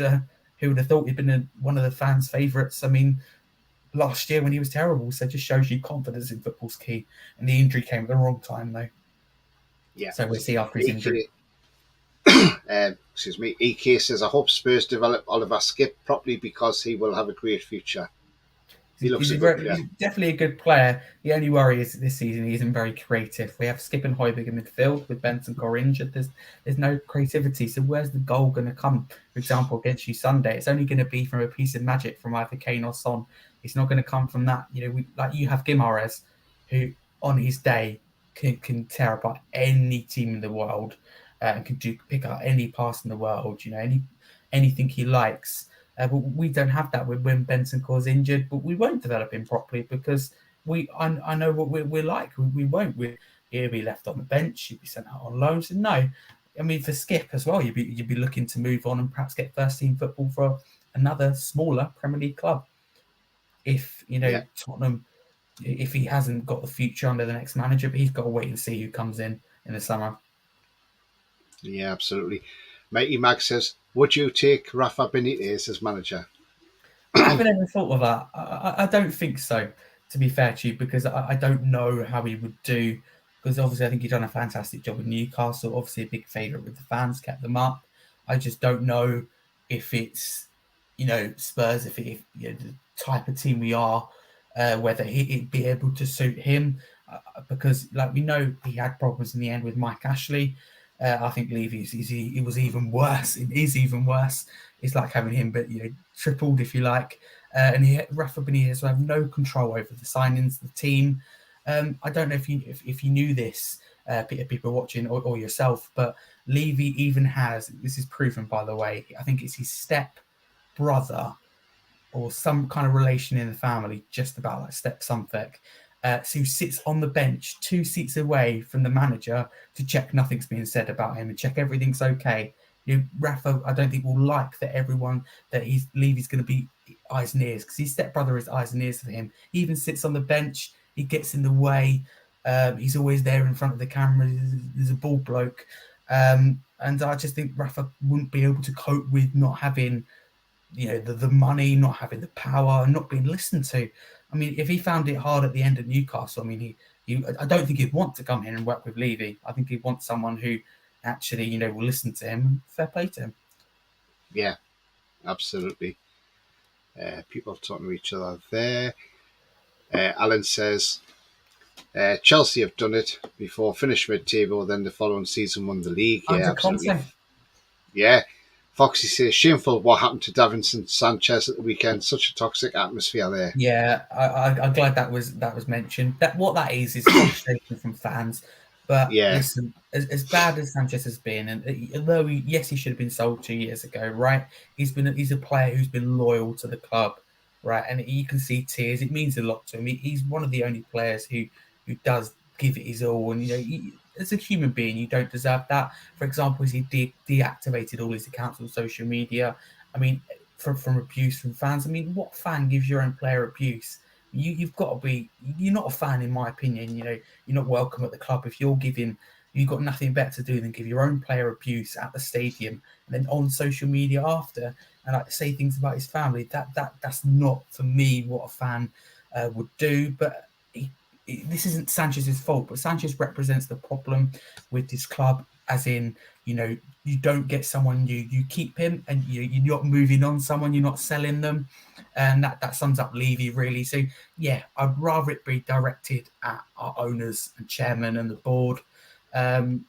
who would have thought he'd been one of the fans' favourites? I mean, last year when he was terrible, so it just shows you confidence in football's key. And the injury came at the wrong time, though. Yeah. So we'll see after his injury. Excuse me. EK says, I hope Spurs develop Oliver Skip properly because he will have a great future. He's definitely a good player. The only worry is this season he isn't very creative. We have Skip and Højbjerg in midfield with Bentancur injured. There's no creativity. So where's the goal going to come? For example, against you Sunday, it's only going to be from a piece of magic from either Kane or Son. It's not going to come from that. You know, you have Guimaraes, who on his day can tear apart any team in the world and can pick up any pass in the world. You know, anything he likes. But we don't have that when Bentancur's injured. But we won't develop him properly because I know what we're like. We won't. He'll be left on the bench. He'll be sent out on loan. So no, I mean for Skip as well, you'd be looking to move on and perhaps get first team football for another smaller Premier League club. If Tottenham, if he hasn't got the future under the next manager, but he's got to wait and see who comes in the summer. Yeah, absolutely. Mighty Mag says, would you take Rafa Benitez as manager? I haven't ever thought of that. I don't think so, to be fair to you, because I don't know how he would do. Because obviously, I think he's done a fantastic job with Newcastle. Obviously, a big favourite with the fans, kept them up. I just don't know if it's, Spurs, if the type of team we are, whether he'd be able to suit him. Because, like, we know he had problems in the end with Mike Ashley. I think Levy it was even worse. It is even worse. It's like having him, but tripled if you like. And Rafa Benitez will have no control over the signings, the team. I don't know if you knew this, people watching or yourself, but Levy even has. This is proven, by the way. I think it's his step brother or some kind of relation in the family, just about like step something. So he sits on the bench 2 seats away from the manager to check nothing's being said about him and check everything's okay. Rafa, I don't think will like that everyone that Levy's going to be eyes and ears because his stepbrother is eyes and ears for him. He even sits on the bench. He gets in the way. He's always there in front of the camera. There's a ball bloke. And I just think Rafa wouldn't be able to cope with not having, the money, not having the power, not being listened to. I mean, if he found it hard at the end at Newcastle, I mean, I don't think he'd want to come in and work with Levy. I think he'd want someone who actually, will listen to him. Fair play to him. Yeah, absolutely. People talking to each other there. Alan says, Chelsea have done it before, finished mid-table, then the following season won the league. Yeah, Under absolutely. Conte. Yeah. Foxy says, shameful what happened to Davinson Sanchez at the weekend. Such a toxic atmosphere there. Yeah, I'm glad that was mentioned. That what that is frustration from fans. But Yeah, listen, as bad as Sanchez has been, and although yes, he should have been sold 2 years ago, right? He's a player who's been loyal to the club, right? And you can see tears. It means a lot to him. He's one of the only players who does give it his all. And as a human being, you don't deserve that. For example, as he deactivated all his accounts on social media. I mean, from abuse from fans. I mean, what fan gives your own player abuse? You've got to be. You're not a fan, in my opinion. You're not welcome at the club if you've got nothing better to do than give your own player abuse at the stadium and then on social media after and like say things about his family. That's not for me what a fan would do. But this isn't Sanchez's fault. But Sanchez represents the problem with this club, as in you don't get someone you keep him, and you're not moving on someone, you're not selling them, and that sums up Levy really. So yeah, I'd rather it be directed at our owners and chairman and the board. So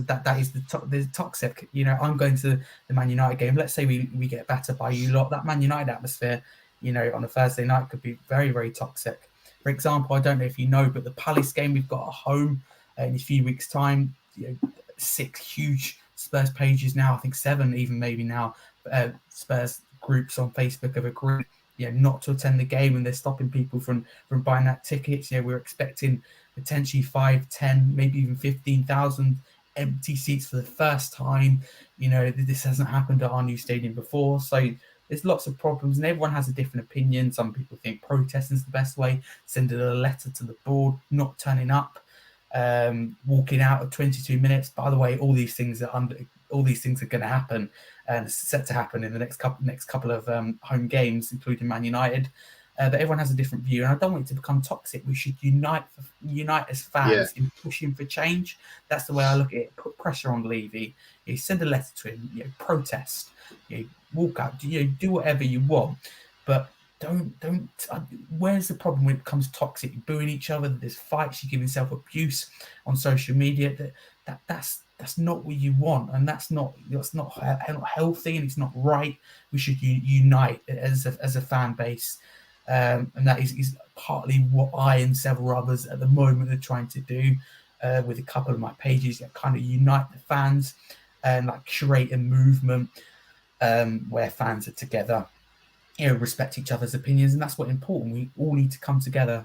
that is the toxic. I'm going to the Man United game. Let's say we get battered by you lot. That Man United atmosphere, on a Thursday night could be very, very toxic. For example, I don't know if you know, but the Palace game we've got at home in a few weeks' time. 6 huge Spurs pages now. I think 7 even maybe now. Spurs groups on Facebook have agreed, not to attend the game, and they're stopping people from buying that tickets. We're expecting potentially 5, 10, maybe even 15,000 empty seats for the first time. This hasn't happened at our new stadium before. So there's lots of problems, and everyone has a different opinion. Some people think protesting is the best way, sending a letter to the board, not turning up, walking out at 22 minutes. By the way, all these things are going to happen, and it's set to happen in the next couple of home games, including Man United. But everyone has a different view, and I don't want it to become toxic. We should unite as fans in pushing for change. That's the way I look at it. Put pressure on Levy. Send a letter to him. Protest. Walk out. Do whatever you want, but don't. Where's the problem when it becomes toxic? You're booing each other. There's fights. You give yourself abuse on social media. That's not what you want, and that's not healthy, and it's not right. We should unite as a fan base. And that is partly what I and several others at the moment are trying to do with a couple of my pages, kind of unite the fans and like create a movement where fans are together, respect each other's opinions, and that's what's important. We all need to come together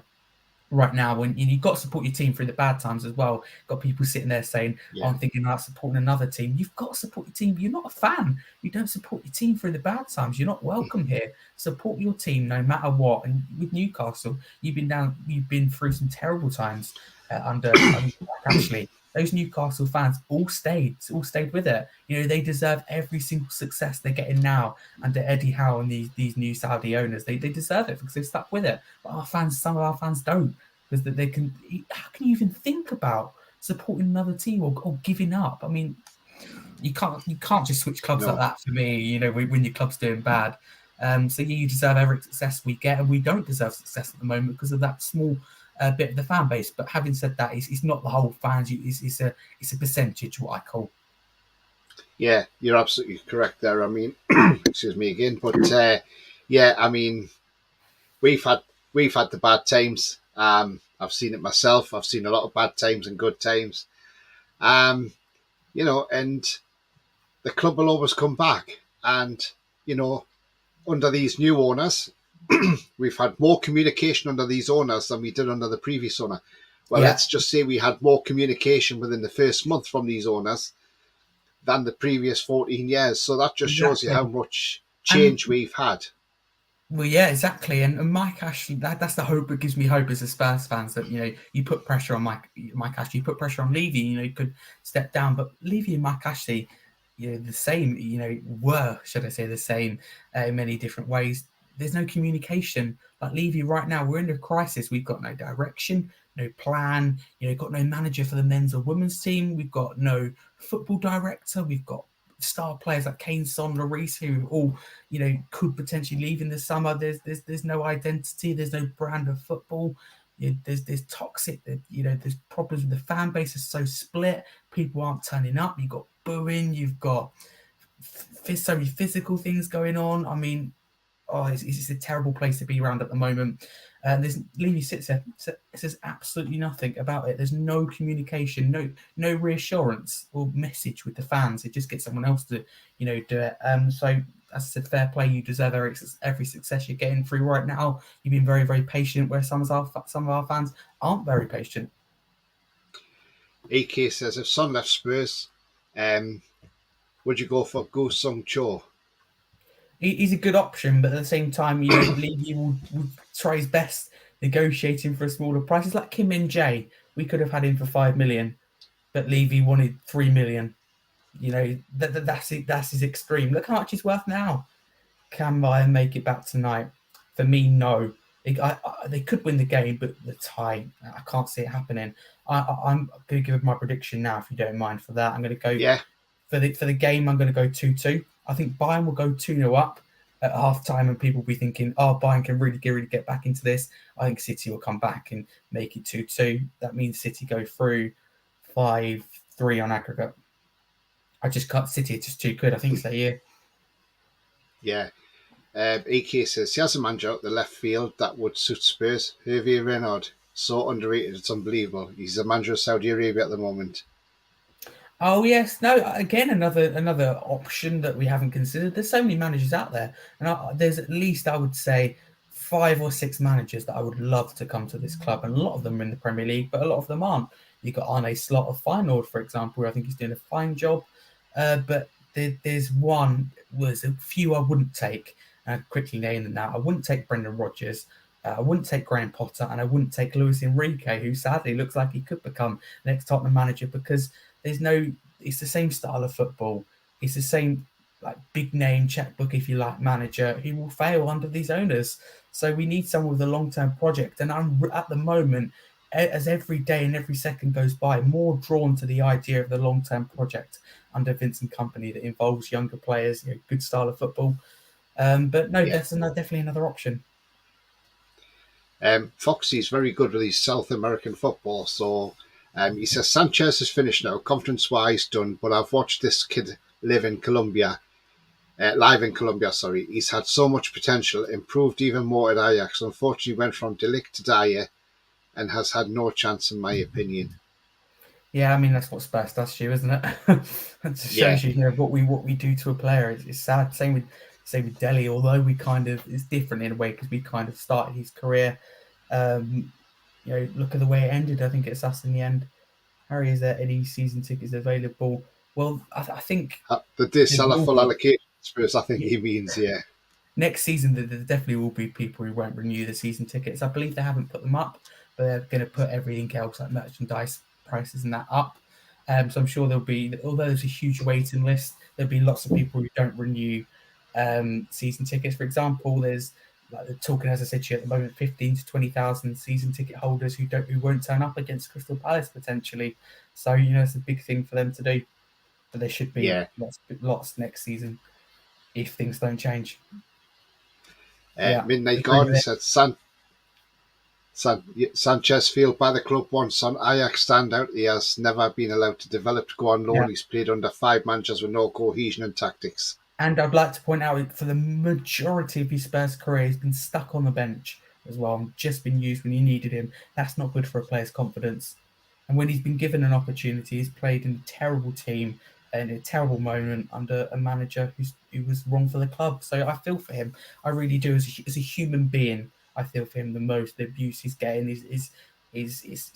right now. When you've got to support your team through the bad times as well. Got people sitting there saying, I'm thinking about supporting another team. You've got to support your team. You're not a fan. You don't support your team through the bad times. You're not welcome here. Support your team no matter what. And with Newcastle, you've been through some terrible times under Ashley. Those Newcastle fans all stayed with it. They deserve every single success they're getting now under Eddie Howe and these new Saudi owners. They deserve it because they've stuck with it. But some of our fans don't, because they can. How can you even think about supporting another team or giving up? I mean, you can't just switch clubs like that for me. When your club's doing bad. So you deserve every success we get, and we don't deserve success at the moment because of that small bit of the fan base. But having said that, it's not the whole fans. It's a percentage, what I call. Yeah, you're absolutely correct there. I mean, excuse me again, but I mean, we've had the bad times. I've seen it myself. I've seen a lot of bad times and good times. And the club will always come back. And under these new owners, we've had more communication under these owners than we did under the previous owner. Well, let's just say we had more communication within the first month from these owners than the previous 14 years. So that just shows you how much change we've had. Well, yeah, exactly. And Mike Ashley, that's the hope that gives me hope as a Spurs fans, that, you put pressure on Mike Ashley, you put pressure on Levy, you could step down. But Levy and Mike Ashley, the same, were, should I say, the same in many different ways. There's no communication. Like Levy right now, we're in a crisis. We've got no direction, no plan. Got no manager for the men's or women's team. We've got no football director. We've got star players like Kane, Son, Lloris, who all, could potentially leave in the summer. There's no identity. There's no brand of football. There's toxic. There's problems with the fan base. Is so split. People aren't turning up. You've got booing. You've got so many physical things going on. I mean, it's a terrible place to be around at the moment. There's Levy sits there, says absolutely nothing about it. There's no communication, no reassurance or message with the fans. It just gets someone else to, do it. So as I said, fair play. You deserve every success you're getting through right now. You've been very, very patient, where some of our fans aren't very patient. AK says, if Son left Spurs, would you go for Go Sung Cho? He's a good option, but at the same time, Levy will try his best negotiating for a smaller price. It's like Kim Min-jae. We could have had him for 5 million, but Levy wanted 3 million. That's it. That's his extreme. Look how much he's worth now. Can Bayern make it back tonight? For me, no. They could win the game, but the tie, I can't see it happening. I'm going to give my prediction now, if you don't mind for that. I'm going to go for the game. I'm going to go 2-2. I think Bayern will go 2-0 up at half-time, and people will be thinking, Bayern can really get back into this. I think City will come back and make it 2-2. That means City go through 5-3 on aggregate. I just cut City. It's just too good. I think so, yeah. Yeah. AK says, he has a manager out the left field that would suit Spurs. Hervé Renard. So underrated, it's unbelievable. He's the manager of Saudi Arabia at the moment. Oh yes, no. Again, another option that we haven't considered. There's so many managers out there, and there's at least, I would say, 5 or 6 managers that I would love to come to this club, and a lot of them are in the Premier League, but a lot of them aren't. You got Arne Slot of Feyenoord, for example, who I think he's doing a fine job, but there's a few I wouldn't take. Quickly name them now. I wouldn't take Brendan Rodgers. I wouldn't take Graham Potter, and I wouldn't take Luis Enrique, who sadly looks like he could become the next Tottenham manager, because it's the same style of football. It's the same big name checkbook, if you like, manager who will fail under these owners. So we need someone with a long-term project. And I'm at the moment, as every day and every second goes by, more drawn to the idea of the long-term project under Vincent Kompany that involves younger players, good style of football. But no, that's definitely another option. Foxy's very good with his South American football, so he says Sanchez is finished now, confidence-wise done, but I've watched this kid live in Colombia. He's had so much potential, improved even more at Ajax. Unfortunately, went from Delict to Dyer and has had no chance, in my opinion. Yeah, I mean, that's what Spurs does to you, isn't it? It shows you, what we do to a player. It's sad. Same with Dele, although it's different in a way, because we kind of started his career. Look at the way it ended. I think it's us in the end. Harry, is there any season tickets available? Well, I think the day sell a full allocation, Spurs, I think he means, yeah. Next season, there definitely will be people who won't renew the season tickets. I believe they haven't put them up, but they're going to put everything else, like merchandise prices and that, up. So I'm sure there'll be, although there's a huge waiting list, there'll be lots of people who don't renew season tickets. For example, there's they're talking, as I said to you, at the moment, 15 to 20,000 season ticket holders who won't turn up against Crystal Palace potentially. So it's a big thing for them to do. But there should be lots next season if things don't change. Midnight Garden said Sanchez failed by the club once on Ajax standout. He has never been allowed to develop to go on loan. He's played under 5 managers with no cohesion and tactics. And I'd like to point out, for the majority of his Spurs career, he's been stuck on the bench as well, and just been used when you needed him. That's not good for a player's confidence. And when he's been given an opportunity, he's played in a terrible team and a terrible moment under a manager who was wrong for the club. So I feel for him. I really do. As a human being, I feel for him the most. The abuse he's getting is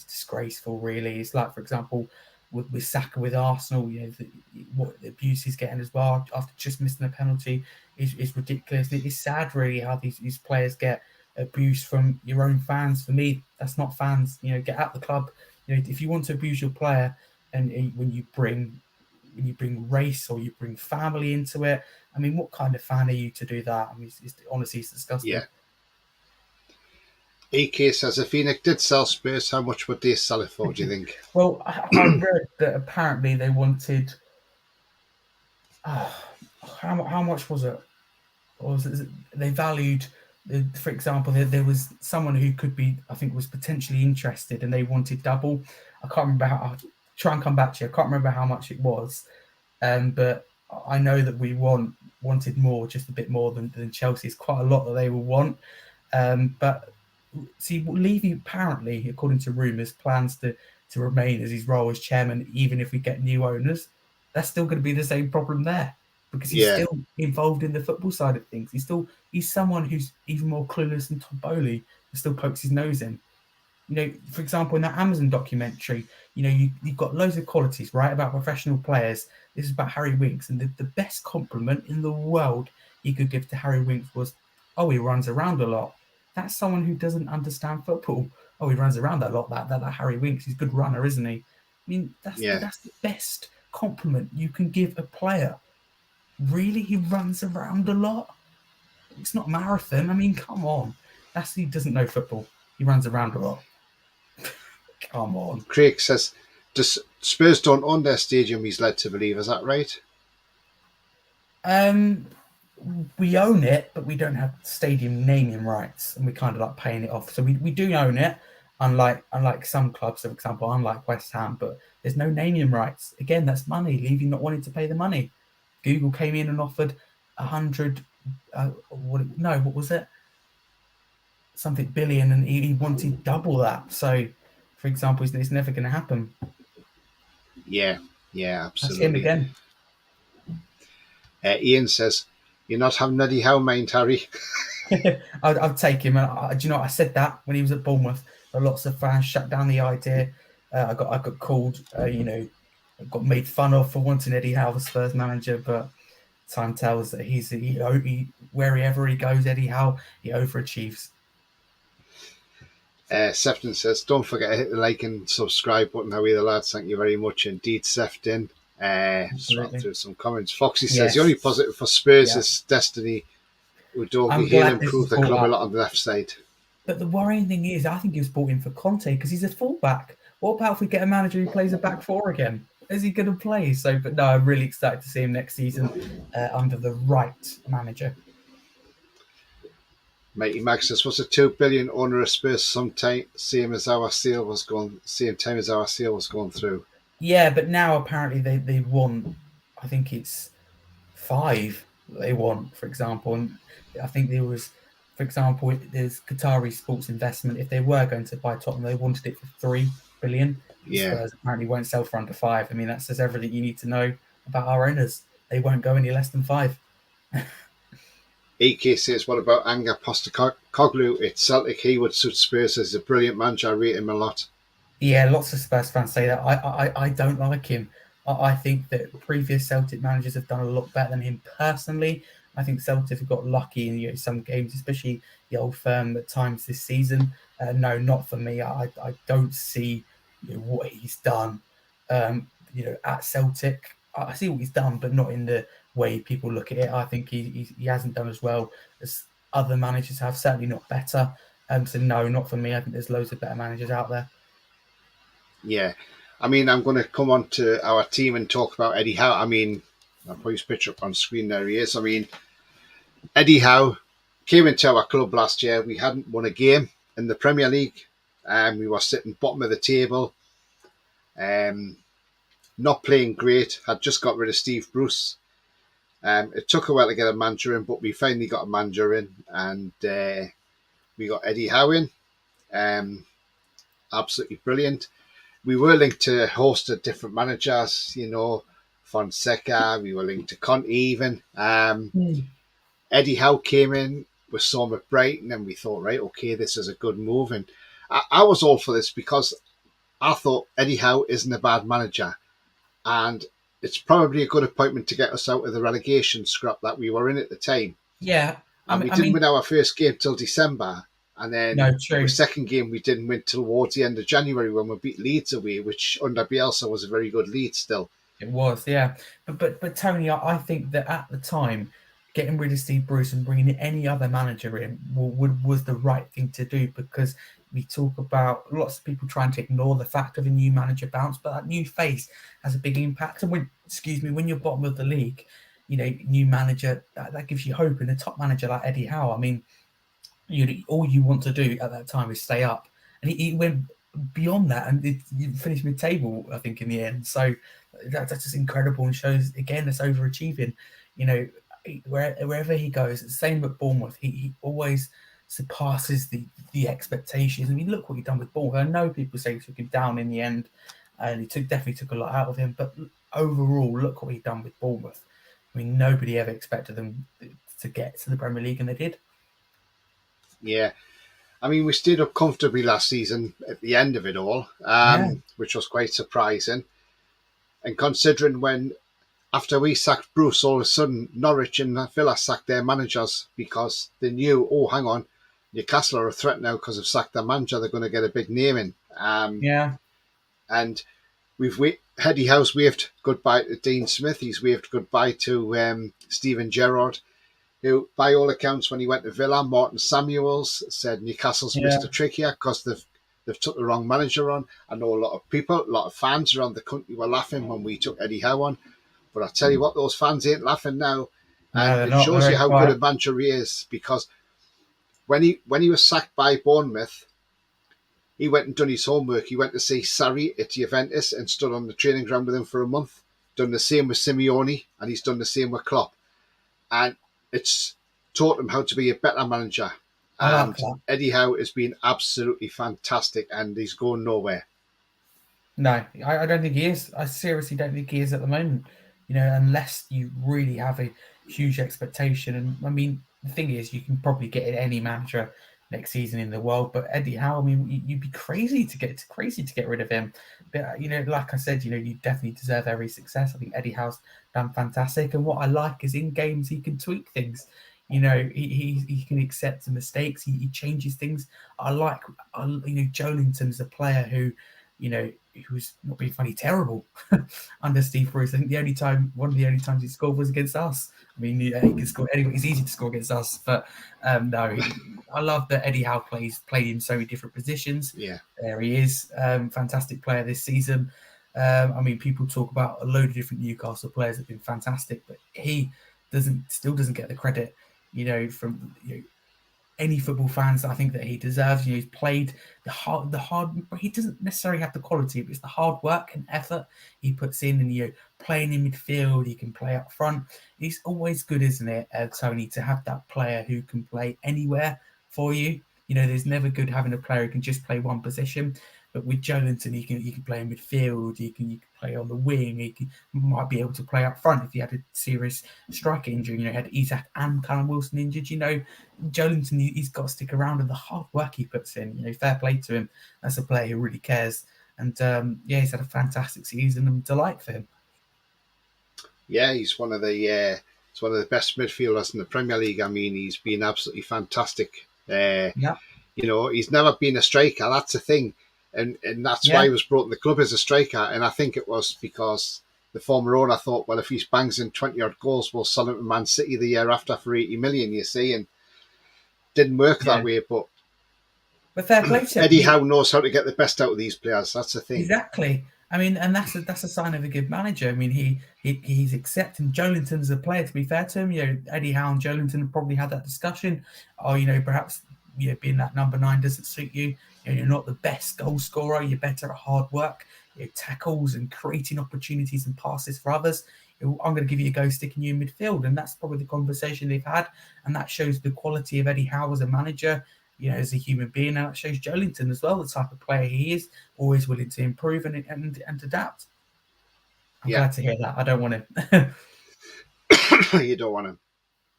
disgraceful, really. It's like, for example, with Saka with Arsenal, what the abuse he's getting as well after just missing a penalty is ridiculous. It's sad, really, how these players get abuse from your own fans. For me, that's not fans. Get out the club. If you want to abuse your player, and when you bring race or you bring family into it, I mean, what kind of fan are you to do that? I mean, honestly, it's disgusting. Yeah. AK says, if Phoenix did sell Spurs, how much would they sell it for, do you think? Well, I read that apparently they wanted How much was it? Or was it they valued? For example, there was someone who could be, I think, was potentially interested, and they wanted double. I can't remember how. I'll try and come back to you. I can't remember how much it was, but I know that we wanted more, just a bit more than Chelsea. It's quite a lot that they will want. But see, Levy apparently, according to rumours, plans to remain as his role as chairman, even if we get new owners. That's still going to be the same problem there, because he's still involved in the football side of things. He's someone who's even more clueless than Todd Bowley, who still pokes his nose in. You know, for example, in that Amazon documentary, you know, you've got loads of qualities, right, about professional players. This is about Harry Winks, and the best compliment in the world you could give to Harry Winks was, "Oh, he runs around a lot." That's someone who doesn't understand football. Oh, he runs around a lot. That Harry Winks, he's a good runner, isn't he? I mean, that's the best compliment you can give a player. Really, he runs around a lot. It's not a marathon. I mean, come on. He doesn't know football. He runs around a lot. Come on. Craig says, Spurs don't own their stadium, he's led to believe. Is that right? We own it, but we don't have stadium naming rights, and we kind of like paying it off. So we do own it, unlike some clubs, for example, unlike West Ham, but there's no naming rights. Again, that's money. Levy not wanting to pay the money. Google came in and offered 100. What was it? Something billion, and he wanted double that. So, for example, it's never going to happen. Yeah, absolutely. That's him again. Ian says, "You're not having Eddie Howe, mind, Harry." I'd take him. Do you know what? I said that when he was at Bournemouth. Lots of fans shut down the idea. I got called. Got made fun of for wanting Eddie Howe, the Spurs manager, but time tells that he wherever he goes, Eddie Howe, he overachieves. Sefton says, "Don't forget to hit the like and subscribe button. How are the lads? Thank you very much indeed, Sefton." Just run through some comments. Foxy says, "The only positive for Spurs is Destiny Udogie. He'll improve the club a lot on the left side." But the worrying thing is, I think he was brought in for Conte because he's a fullback. What about if we get a manager who plays a back four again? Is he going to play? But no, I'm really excited to see him next season under the right manager. Mighty Mag says, "Was a $2 billion owner of Spurs sometime same time as our sale was going through?" Yeah, but now apparently they want, I think it's 5 they want, for example. And I think there was, for example, there's Qatari sports investment. If they were going to buy Tottenham, they wanted it for 3 billion. Yeah. Spurs apparently won't sell for under 5. I mean, that says everything you need to know about our owners. They won't go any less than 5. EK says, "What about Anga Postecoglou at Celtic? He would suit Spurs as a brilliant manager. I rate him a lot." Yeah, lots of Spurs fans say that. I don't like him. I think that previous Celtic managers have done a lot better than him personally. I think Celtic have got lucky in some games, especially the Old Firm at times this season. No, not for me. I don't see what he's done at Celtic. I see what he's done, but not in the way people look at it. I think he hasn't done as well as other managers have, certainly not better. So no, not for me. I think there's loads of better managers out there. Yeah. I mean, I'm going to come on to our team and talk about Eddie Howe. I mean, I'll put his picture up on screen. There he is. I mean, Eddie Howe came into our club last year. We hadn't won a game in the Premier League. We were sitting bottom of the table. Not playing great. Had just got rid of Steve Bruce. It took a while to get a manager in, but we finally got a manager in, and we got Eddie Howe in. Absolutely brilliant. We were linked to a host of different managers, Fonseca. We were linked to Conte even. Eddie Howe came in with Sean McBride, and we thought, right, okay, this is a good move. And I was all for this because I thought Eddie Howe isn't a bad manager. And it's probably a good appointment to get us out of the relegation scrap that we were in at the time. Yeah. And we didn't win our first game till December. And then the second game we didn't win towards the end of January when we beat Leeds away, which under Bielsa was a very good lead still. It was, yeah. But Tony, I think that at the time, getting rid of Steve Bruce and bringing any other manager in was the right thing to do, because we talk about lots of people trying to ignore the fact of a new manager bounce, but that new face has a big impact. And when you're bottom of the league, new manager, that gives you hope. And a top manager like Eddie Howe, I mean, all you want to do at that time is stay up. And he went beyond that, and you finished mid-table, I think, in the end. So that's just incredible, and shows again that's overachieving. Wherever he goes, the same at Bournemouth, he always surpasses the expectations. I mean, look what he's done with Bournemouth. I know people say he took him down in the end, and he definitely took a lot out of him. But overall, look what he's done with Bournemouth. I mean, nobody ever expected them to get to the Premier League, and they did. Yeah. I mean, we stayed up comfortably last season at the end of it all, which was quite surprising. And considering after we sacked Bruce, all of a sudden Norwich and Villa sacked their managers because they knew, oh, hang on, Newcastle are a threat now because they've sacked their manager. They're going to get a big name in. And Eddie Howe's waved goodbye to Dean Smith. He's waved goodbye to Steven Gerrard, who, by all accounts, when he went to Villa, Martin Samuels said Newcastle's missed a trick here because they've took the wrong manager on. I know a lot of fans around the country were laughing when we took Eddie Howe on. But I tell you what, those fans ain't laughing now. And it shows you how good a manager he is, because when he was sacked by Bournemouth, he went and done his homework. He went to see Sarri at Juventus and stood on the training ground with him for a month. Done the same with Simeone, and he's done the same with Klopp. And it's taught him how to be a better manager. And Eddie Howe has been absolutely fantastic, and he's going nowhere. No, I don't think he is. I seriously don't think he is at the moment. Unless you really have a huge expectation. And I mean, the thing is, you can probably get any manager next season in the world, but Eddie Howe, I mean, you'd be crazy to get rid of him. But like I said, you definitely deserve every success. I think Eddie Howe's done fantastic, and what I like is in games he can tweak things. He can accept the mistakes. He changes things. I like, Joelinton's a player who, who's not being funny, terrible under Steve Bruce. I think one of the only times he scored was against us. I mean, he can score anyway. It's easy to score against us, but no, I love that Eddie Howe played in so many different positions. Yeah, there he is. Fantastic player this season. I mean, people talk about a load of different Newcastle players that have been fantastic, but he still doesn't get the credit, from any football fans. I think that he deserves. He's played the hard. He doesn't necessarily have the quality, but it's the hard work and effort he puts in. And playing in midfield, he can play up front. It's always good, isn't it, Tony, to have that player who can play anywhere for you. There's never good having a player who can just play one position. But with Joelinton, he can play in midfield. He can play on the wing. He might be able to play up front if he had a serious striker injury. He had Isak and Callum Wilson injured. Joelinton, he's got to stick around, and the hard work he puts in. Fair play to him. That's a player who really cares. And he's had a fantastic season, and delight for him. Yeah, he's one of the best midfielders in the Premier League. I mean, he's been absolutely fantastic. He's never been a striker. That's the thing. And that's why he was brought to the club as a striker. And I think it was because the former owner thought, well, if he bangs in 20-odd goals, we'll sell him to Man City the year after for 80 million, you see. And didn't work that way. But fair play to Eddie Howe knows how to get the best out of these players. That's the thing. Exactly. I mean, and that's a sign of a good manager. I mean, he's accepting Joelinton as a player, to be fair to him. Eddie Howe and Joelinton have probably had that discussion. Or, perhaps being that number 9 doesn't suit you. You're not the best goal scorer. You're better at hard work, tackles and creating opportunities and passes for others. I'm going to give you a go sticking you in midfield. And that's probably the conversation they've had. And that shows the quality of Eddie Howe as a manager, as a human being. And that shows Joelinton as well, the type of player he is, always willing to improve and adapt. I'm glad to hear that. I don't want him. You don't want him?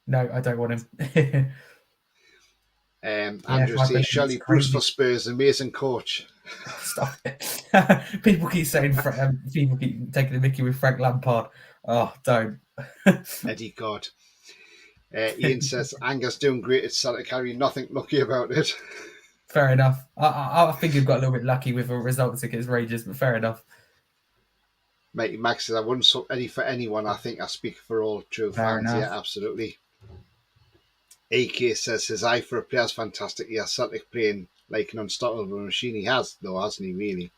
No, I don't want him. Andrew says, Shirley Bruce for Spurs, amazing coach. Stop it. People keep saying, people keep taking the mickey with Frank Lampard. Oh, don't. Eddie God. Ian says, Anger's doing great at Celtic, Harry, nothing lucky about it. Fair enough. I think you've got a little bit lucky with the results against Rangers, but fair enough. Matey Max says, I wouldn't sub Eddie for anyone. I think I speak for all true fans. Enough. Yeah, absolutely. AK says his eye for a player is fantastic. He has Celtic playing like an unstoppable machine. He has, though, hasn't he, really?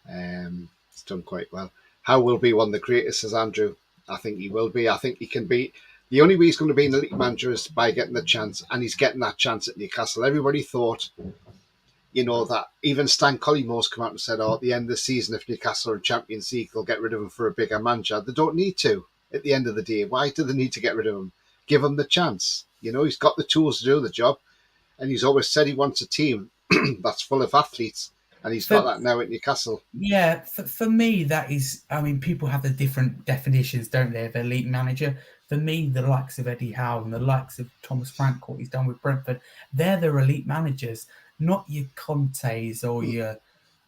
He's done quite well. How will be one of the greatest, says Andrew. I think he will be. I think he can be. The only way he's going to be an elite manager is by getting the chance, and he's getting that chance at Newcastle. Everybody thought, that even Stan Collymore come out and said, at the end of the season, if Newcastle are in Champions League, they'll get rid of him for a bigger manager. They don't need to at the end of the day. Why do they need to get rid of him? Give him the chance. He's got the tools to do the job, and he's always said he wants a team that's full of athletes, and he's got that now at Newcastle. Yeah, for me, that is, people have the different definitions, don't they, of elite manager. For me, the likes of Eddie Howe and the likes of Thomas Frank, what he's done with Brentford, they're their elite managers, not your Contes or your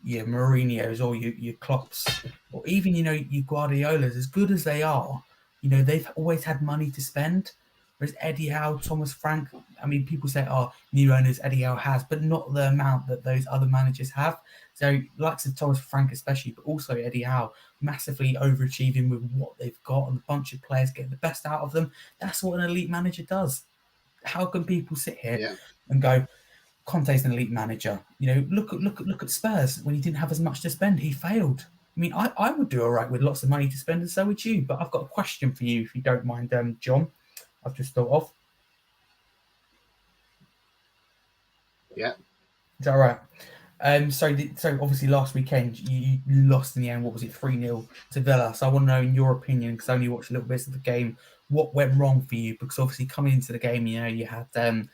Mourinho's or your Klopps, or even, your Guardiolas. As good as they are, they've always had money to spend. Whereas Eddie Howe, Thomas Frank, people say, new owners Eddie Howe has, but not the amount that those other managers have. So, likes of Thomas Frank especially, but also Eddie Howe, massively overachieving with what they've got and a bunch of players getting the best out of them. That's what an elite manager does. How can people sit here and go, Conte's an elite manager? Look at Spurs. When he didn't have as much to spend, he failed. I would do all right with lots of money to spend, and so would you. But I've got a question for you, if you don't mind, John. I've just thought of. Yeah. Is that right? So obviously last weekend you lost in the end. What was it, 3-0 to Villa? So I want to know, in your opinion, because I only watched a little bit of the game, what went wrong for you? Because obviously coming into the game, you had an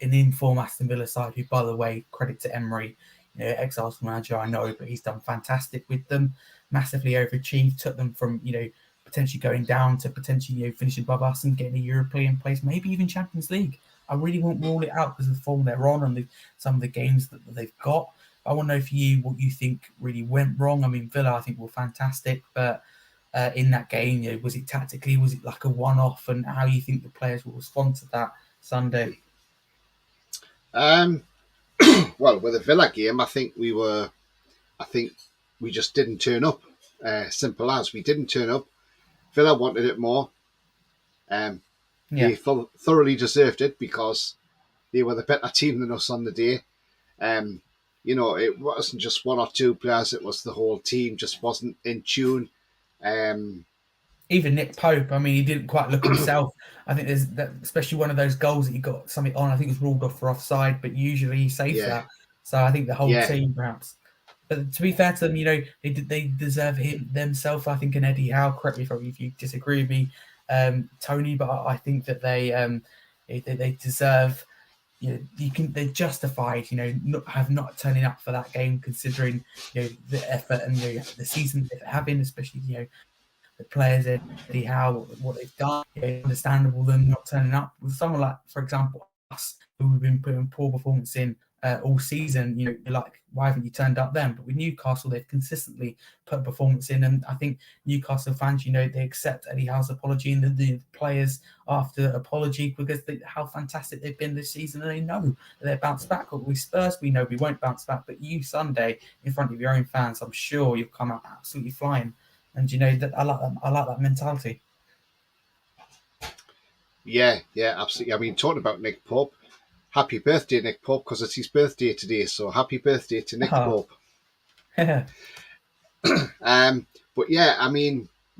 informed Aston Villa side who, by the way, credit to Emery, ex-Arsenal manager, I know, but he's done fantastic with them. Massively overachieved, took them from potentially going down to potentially finishing above us and getting a European place, maybe even Champions League. I really won't rule it out because of the form they're on and some of the games that they've got. I want to know for you what you think really went wrong. Villa, I think, were fantastic, but in that game, was it tactically? Was it like a one-off? And how you think the players will respond to that Sunday? Well, with the Villa game, I think we just didn't turn up. Simple as, we didn't turn up. Villa wanted it more. They thoroughly deserved it because they were the better team than us on the day. It wasn't just one or two players; it was the whole team. Just wasn't in tune. Even Nick Pope, he didn't quite look himself. I think there's that, especially one of those goals that he got something on. I think it was ruled off for offside, but usually he saves that. So I think the whole team, perhaps. But to be fair to them, they deserve him themselves. I think, and Eddie Howe, correct me if you disagree with me, Tony, but I think that they deserve. They're justified. Not turning up for that game, considering the effort and the season they're having, especially the players, Eddie Howe, what they've done. Understandable them not turning up. With someone like, for example, us, who we've been putting poor performance in all season, you're like, why haven't you turned up then? But with Newcastle, they've consistently put a performance in, and I think Newcastle fans, they accept Eddie Howe's apology and the players after apology because how fantastic they've been this season, and they know they're bounced back. But with Spurs, we know we won't bounce back. But you Sunday, in front of your own fans, I'm sure you'll come out absolutely flying. And that I like that mentality. Yeah, absolutely. Talking about Nick Pope, happy birthday, Nick Pope, because it's his birthday today. So happy birthday to Nick Pope. But yeah,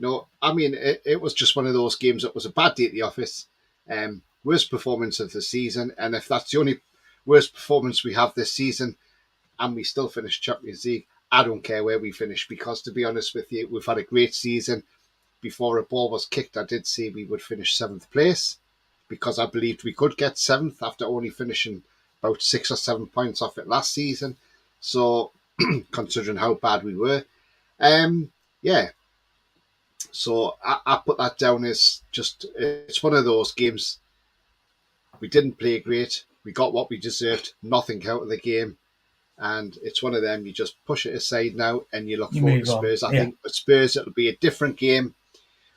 it was just one of those games that was a bad day at the office. Worst performance of the season, and if that's the only worst performance we have this season, and we still finish Champions League, I don't care where we finish, because to be honest with you, we've had a great season. Before a ball was kicked, I did say we would finish 7th place because I believed we could get 7th after only finishing about 6 or 7 points off it last season. So, considering how bad we were, so I put that down as just, it's one of those games. We didn't play great. We got what we deserved. Nothing out of the game. And it's one of them, you just push it aside now and you look forward to Spurs. I think with Spurs, it'll be a different game.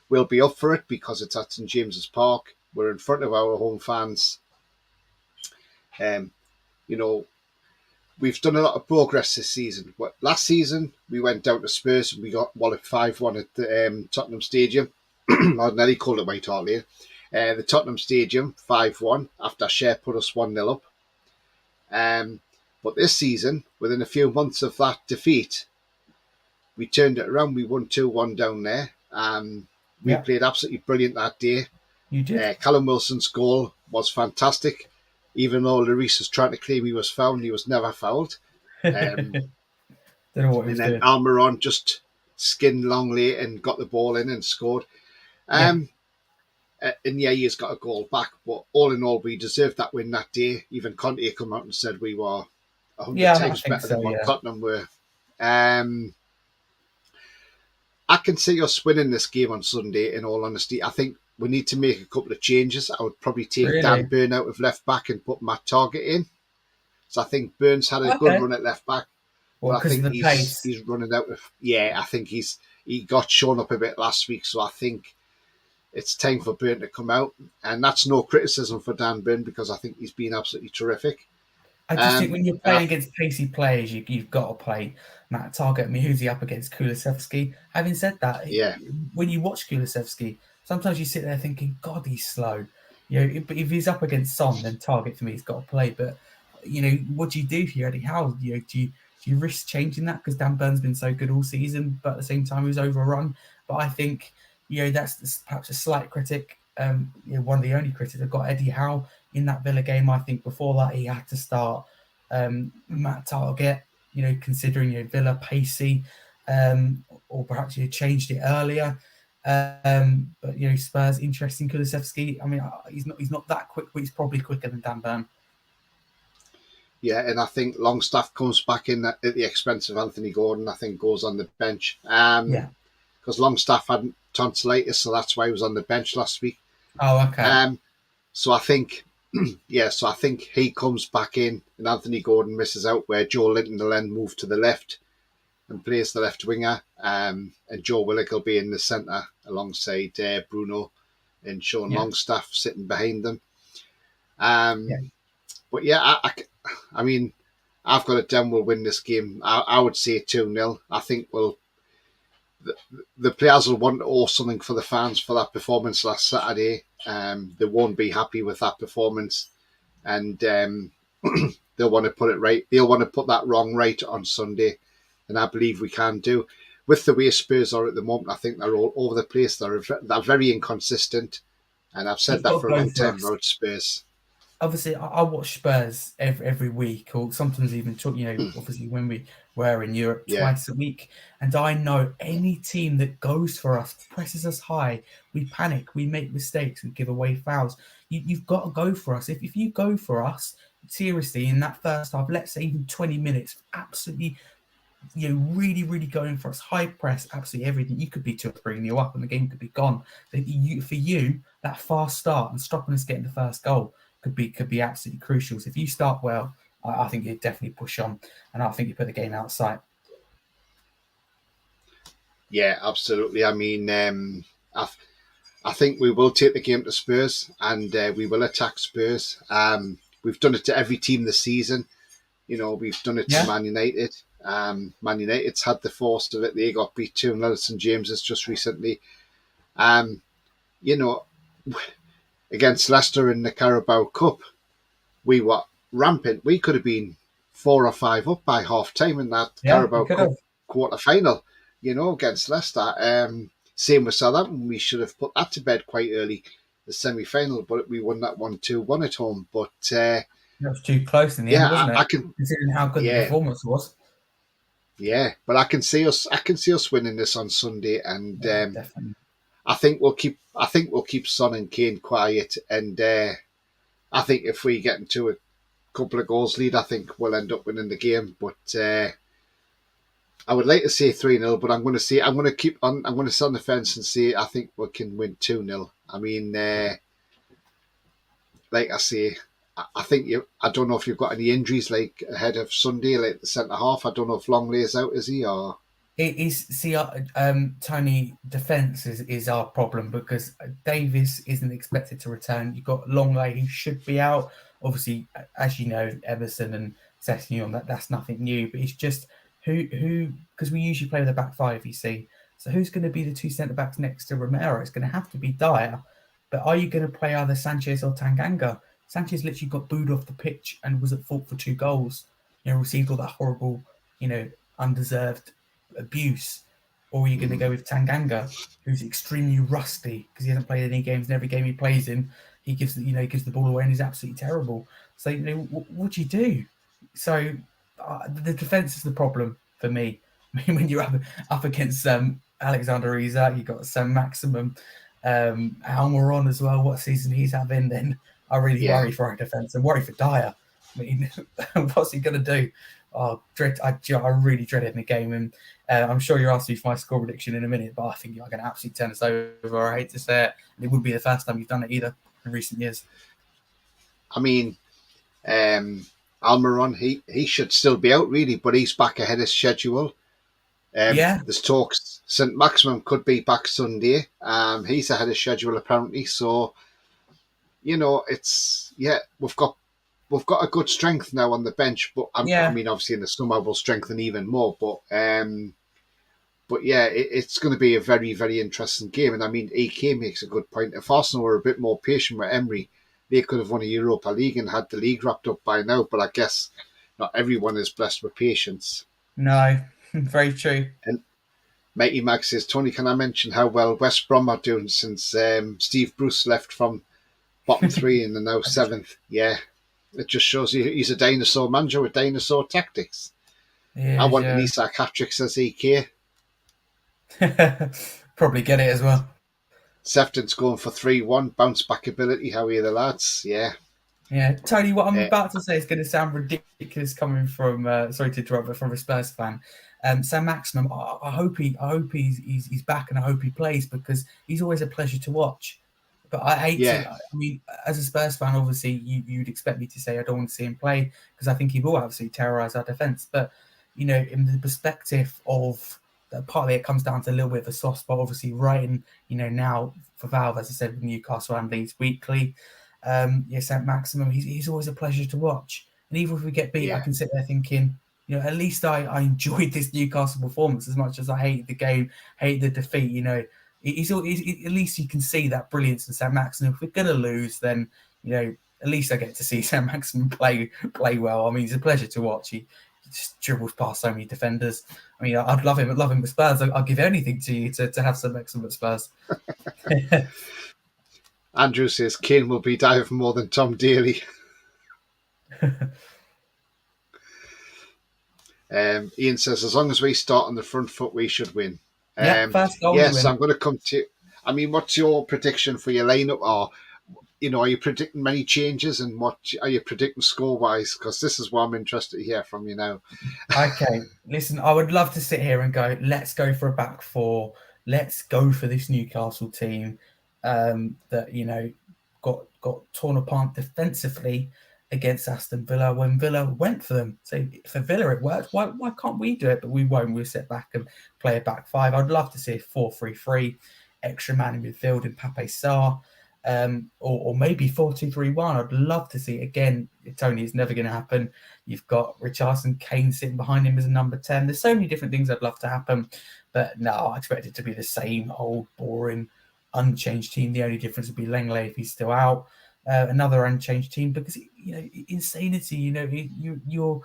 We'll be up for it because it's at St James's Park. We're in front of our home fans. We've done a lot of progress this season. Last season, we went down to Spurs and we got walloped 5-1 at the Tottenham Stadium. I nearly called it White Hart Lane. The Tottenham Stadium, 5-1, after Cher put us 1-0 up. But this season, within a few months of that defeat, we turned it around. We won 2-1 down there. We played absolutely brilliant that day. You did. Callum Wilson's goal was fantastic. Even though Lloris was trying to claim he was fouled, he was never fouled. Don't know what he was and then doing. Almiron just skinned long late and got the ball in and scored. And yeah, he's got a goal back. But all in all, we deserved that win that day. Even Conte came out and said we were 100 times better than what Tottenham were. I can see us winning this game on Sunday, in all honesty. I think we need to make a couple of changes. I would probably take Dan Burn out of left back and put Matt Targett in. So I think Burns had a good run at left back. Well, because of the pace. He's running out of... Yeah, I think he got shown up a bit last week. So I think it's time for Burn to come out. And that's no criticism for Dan Burn, because I think he's been absolutely terrific. I just think when you're playing against pacey players, you've got to play Matt Targett. I mean, who's he up against? Kulusevski. Having said that, when you watch Kulusevski, sometimes you sit there thinking, God, he's slow. But if he's up against Son, then Targett for me has got to play. But what do you do here, Eddie Howe? Do you risk changing that, because Dan Burn's been so good all season, but at the same time he was overrun? But I think that's perhaps a slight critic. One of the only critics I've got, Eddie Howe, in that Villa game. I think before that he had to start Matt Targett, considering Villa pacey, or perhaps you changed it earlier. But Spurs, interesting. Kulusevski, I mean, he's not that quick, but he's probably quicker than Dan Burn. Yeah, and I think Longstaff comes back in at the expense of Anthony Gordon. I think goes on the bench. Because Longstaff had tonsillitis, so that's why he was on the bench last week. Oh, okay. So I think, so I think he comes back in, and Anthony Gordon misses out, where Joe Linton will then move to the left and plays the left winger, and Joe Willock will be in the centre alongside Bruno and Sean Longstaff sitting behind them. But I mean, I've got it down. We'll win this game. I would say 2-0. I think the players will want to owe something for the fans for that performance last Saturday. They won't be happy with that performance, and they'll want to put it right. They'll want to put that wrong right on Sunday, and I believe we can do. With the way Spurs are at the moment, I think they're all over the place. They're very inconsistent, and I've said that for a long time about Spurs. Obviously, I watch Spurs every week, or sometimes even obviously when we were in Europe twice a week. And I know any team that goes for us, presses us high, we panic, we make mistakes, we give away fouls. You've got to go for us. If you go for us seriously in that first half, let's say even 20 minutes, absolutely, really, really going for us, high press, absolutely everything. You could be 2-3-0 up, and the game could be gone. For you, that fast start and stopping us getting the first goal could be absolutely crucial. So if you start well, I think you definitely push on, and I think you put the game out of sight. Yeah, absolutely. I mean, I think we will take the game to Spurs, and we will attack Spurs. We've done it to every team this season. We've done it to Man United. Man United's had the force of it. They got beat 2-0 at St James's just recently. Against Leicester in the Carabao Cup, we were rampant. We could have been 4 or 5 up by half time in that Carabao Cup quarter final, against Leicester. Same with Southampton. We should have put that to bed quite early, the semi final, but we won that 1-2-1 at home. But that was too close in the end, wasn't it? Considering how good the performance was. Yeah, but I can see us winning this on Sunday, and definitely. I think we'll keep Son and Kane quiet, and I think if we get into a couple of goals lead, I think we'll end up winning the game. But I would like to say 3-0, but I'm going to sit on the fence and say I think we can win 2-0. I mean, like I say, I think I don't know if you've got any injuries like ahead of Sunday, like the centre half. I don't know if Longley's out, is he, or? It is. See, Tony, defence is our problem, because Davis isn't expected to return. You've got Longley, who should be out. Obviously, as you know, Emerson and Sessegnon, that's nothing new. But it's just who because we usually play with a back five, you see. So who's going to be the two centre backs next to Romero? It's going to have to be Dyer. But are you going to play either Sanchez or Tanganga? Sanchez literally got booed off the pitch and was at fault for 2 goals. Received all that horrible, undeserved abuse. or are you going to go with Tanganga, who's extremely rusty because he hasn't played any games, and every game he plays in, he gives the ball away and he's absolutely terrible. So what do you do? So the defense is the problem for me. I mean, when you're up against Alexander Isak, you've got Sam Maximum, Almiron as well. What season he's having? Then I really worry for our defense and worry for Dyer. I mean, what's he going to do? Oh, I really dread it in the game, and I'm sure you're asking me for my score prediction in a minute, but I think you're going to absolutely turn us over. I hate to say it, and it wouldn't be the first time you've done it either in recent years. I mean, Almiron, he should still be out really, but he's back ahead of schedule. There's talks St. Maximum could be back Sunday. He's ahead of schedule apparently, so it's we've got a good strength now on the bench, but I mean, obviously in the summer we'll strengthen even more. But it's going to be a very, very interesting game. And I mean, EK makes a good point. If Arsenal were a bit more patient with Emery, they could have won a Europa League and had the league wrapped up by now. But I guess not everyone is blessed with patience. No, very true. And Mighty Mag says, Tony, can I mention how well West Brom are doing since Steve Bruce left from bottom 3 and they're now 7th? Yeah. It just shows you he's a dinosaur manager with dinosaur tactics. I want an Isak hat-trick, says EK. Probably get it as well. Sefton's going for 3-1. Bounce back ability. How are you, the lads? Yeah. Yeah. Tony, what I'm about to say is going to sound ridiculous coming from, sorry to interrupt, but from a Spurs fan. Sam Maximum, I hope he's back and I hope he plays because he's always a pleasure to watch. But I hate to. I mean, as a Spurs fan, obviously, you'd expect me to say I don't want to see him play because I think he will absolutely terrorise our defence. But, in the perspective of partly it comes down to a little bit of a soft spot, obviously, writing, now for Valve, as I said, with Newcastle and Leeds weekly. St. Maximum, he's always a pleasure to watch. And even if we get beat, I can sit there thinking, at least I enjoyed this Newcastle performance as much as I hated the game, hated the defeat, He's at least you can see that brilliance in Sam Maximum. If we're going to lose, then, at least I get to see Sam Maximum play well. I mean, he's a pleasure to watch. He just dribbles past so many defenders. I mean, I'd love him at Spurs. I'd give anything to you to have Sam Maximum at Spurs. Andrew says, Kane will be dying for more than Tom Daly. Ian says, as long as we start on the front foot, we should win. First goal. Yes, I'm going to come to. I mean, what's your prediction for your lineup? Or, are you predicting many changes, and what are you predicting score-wise? Because this is what I'm interested to hear from you now. Okay, listen, I would love to sit here and go, let's go for a back four. Let's go for this Newcastle team that got torn apart defensively against Aston Villa when Villa went for them. So for Villa it worked. Why can't we do it? But we won't. We'll sit back and play a back five. I'd love to see a 4-3-3, extra man in midfield in Pape Sarr, or maybe 4-2-3-1. I'd love to see it. Again, Tony, it's never going to happen. You've got Richarlison, Kane sitting behind him as a number 10. There's so many different things I'd love to happen. But no, I expect it to be the same old, boring, unchanged team. The only difference would be Lenglet if he's still out. Another unchanged team because insanity. You're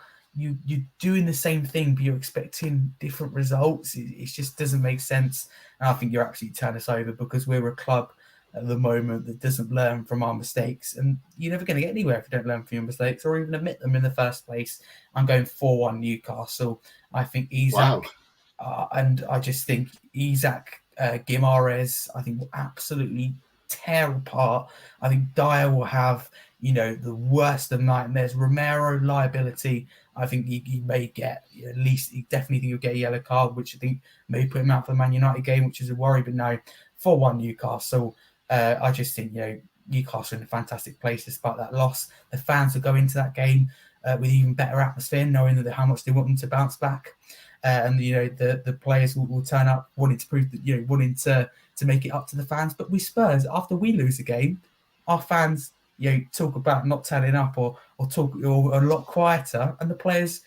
doing the same thing, but you're expecting different results. It just doesn't make sense. And I think you're absolutely turning us over because we're a club at the moment that doesn't learn from our mistakes, and you're never going to get anywhere if you don't learn from your mistakes or even admit them in the first place. I'm going 4-1 Newcastle. I think Isak, and I just think Isak Guimaraes, I think will absolutely tear apart. I think Dyer will have, the worst of nightmares. Romero liability. I think he may get at least. He definitely think he'll get a yellow card, which I think may put him out for the Man United game, which is a worry. But no, 4-1 Newcastle. I just think Newcastle in a fantastic place despite that loss. The fans will go into that game with even better atmosphere, knowing that how much they want them to bounce back. And the players will turn up wanting to prove that wanting to make it up to the fans. But with Spurs, after we lose a game, our fans talk about not turning up or talk or a lot quieter, and the players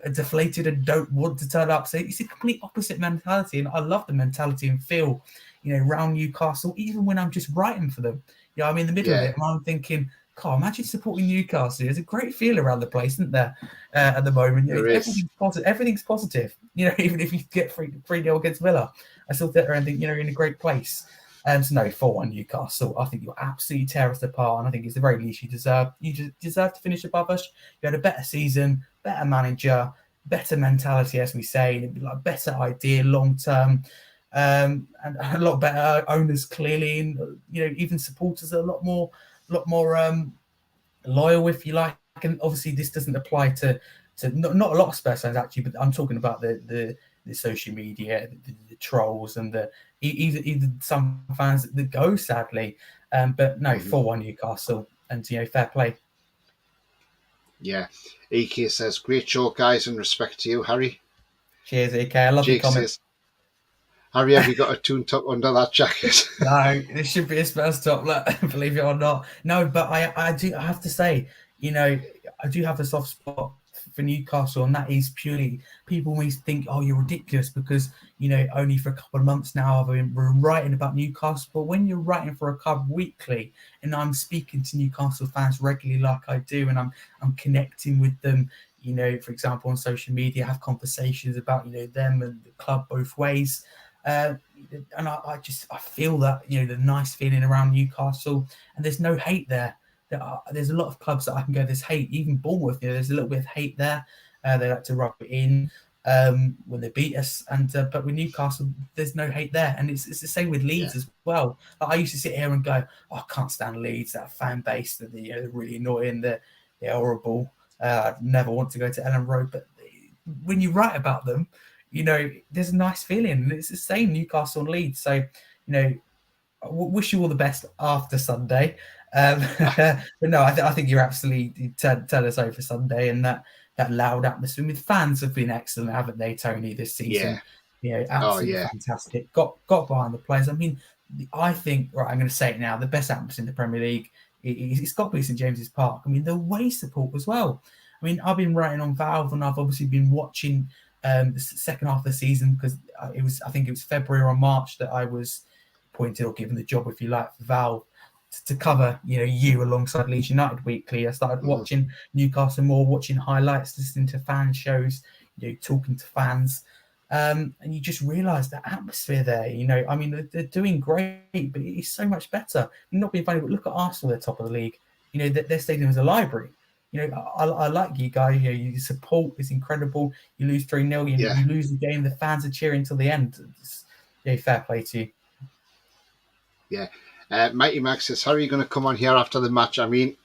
are deflated and don't want to turn up. So it's a complete opposite mentality, and I love the mentality and feel around Newcastle, even when I'm just writing for them. I'm in the middle of it and I'm thinking, God, imagine supporting Newcastle. There's a great feel around the place, isn't there, at the moment? Everything's positive. Everything's positive. Even if you get 3-0 against Villa, I still sit there and think, you're in a great place. So no, 4-1 Newcastle. I think you'll absolutely tear us apart, and I think it's the very least you deserve. You deserve to finish above us. You had a better season, better manager, better mentality, as we say, like better idea long term, and a lot better owners clearly, and even supporters are a lot more loyal, if you like. And obviously, this doesn't apply to not a lot of Spurs fans actually, but I'm talking about the social media, the trolls, and even some fans that go, sadly. But no, 4-1 Newcastle, and fair play. Yeah, EK says, great show, guys, and respect to you, Harry. Cheers, EK. I love your comments. Says, Harry, have you got a tune top under that jacket? No, this should be a Spurs top, believe it or not. No, but I have to say, I do have a soft spot for Newcastle, and that is purely people always think, oh, you're ridiculous because only for a couple of months now I've been writing about Newcastle. But when you're writing for a club weekly, and I'm speaking to Newcastle fans regularly like I do, and I'm connecting with them, for example, on social media, have conversations about them and the club both ways. And I feel that the nice feeling around Newcastle, and there's no hate there. There's a lot of clubs that I can go, there's hate, even Bournemouth, there's a little bit of hate there. They like to rub it in when they beat us, and but with Newcastle, there's no hate there, and it's the same with Leeds as well. Like, I used to sit here and go, I can't stand Leeds, that fan base, that they're really annoying, they're horrible. I'd never want to go to Ellen Road, but when you write about them, there's a nice feeling, and it's the same Newcastle and Leeds. So, I wish you all the best after Sunday. But no, I think you're absolutely tell us over Sunday, and that loud atmosphere with fans have been excellent, haven't they, Tony, this season? Absolutely fantastic. Got behind the players. I mean, I think, right, I'm going to say it now, the best atmosphere in the Premier League, it's got to be St James's Park. I mean, the away support as well. I mean, I've been writing on Valve, and I've obviously been watching the second half of the season, because I think it was February or March that I was appointed or given the job, if you like, for Valve to cover you alongside Leeds United weekly. I started watching Newcastle more, watching highlights, listening to fan shows, talking to fans, and you just realise the atmosphere there. I mean, they're doing great, but it's so much better. Not being funny, but look at Arsenal, they're top of the league. Their stadium is a library. I like you guys. Your support is incredible. You lose 3-0, you lose the game. The fans are cheering till the end. Fair play to you. Yeah. Mighty Max says, how are you going to come on here after the match? I mean,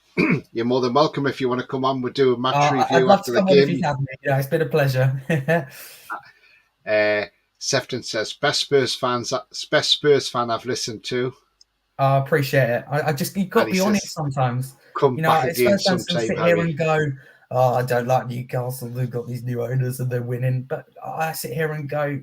you're more than welcome if you want to come on. We'll do a match review after the game. It's been a pleasure. Sefton says, best Spurs fan I've listened to. I appreciate it. You've got to be honest sometimes. Come back again sometime, sit here and go, I don't like Newcastle. They've got these new owners and they're winning. But I sit here and go,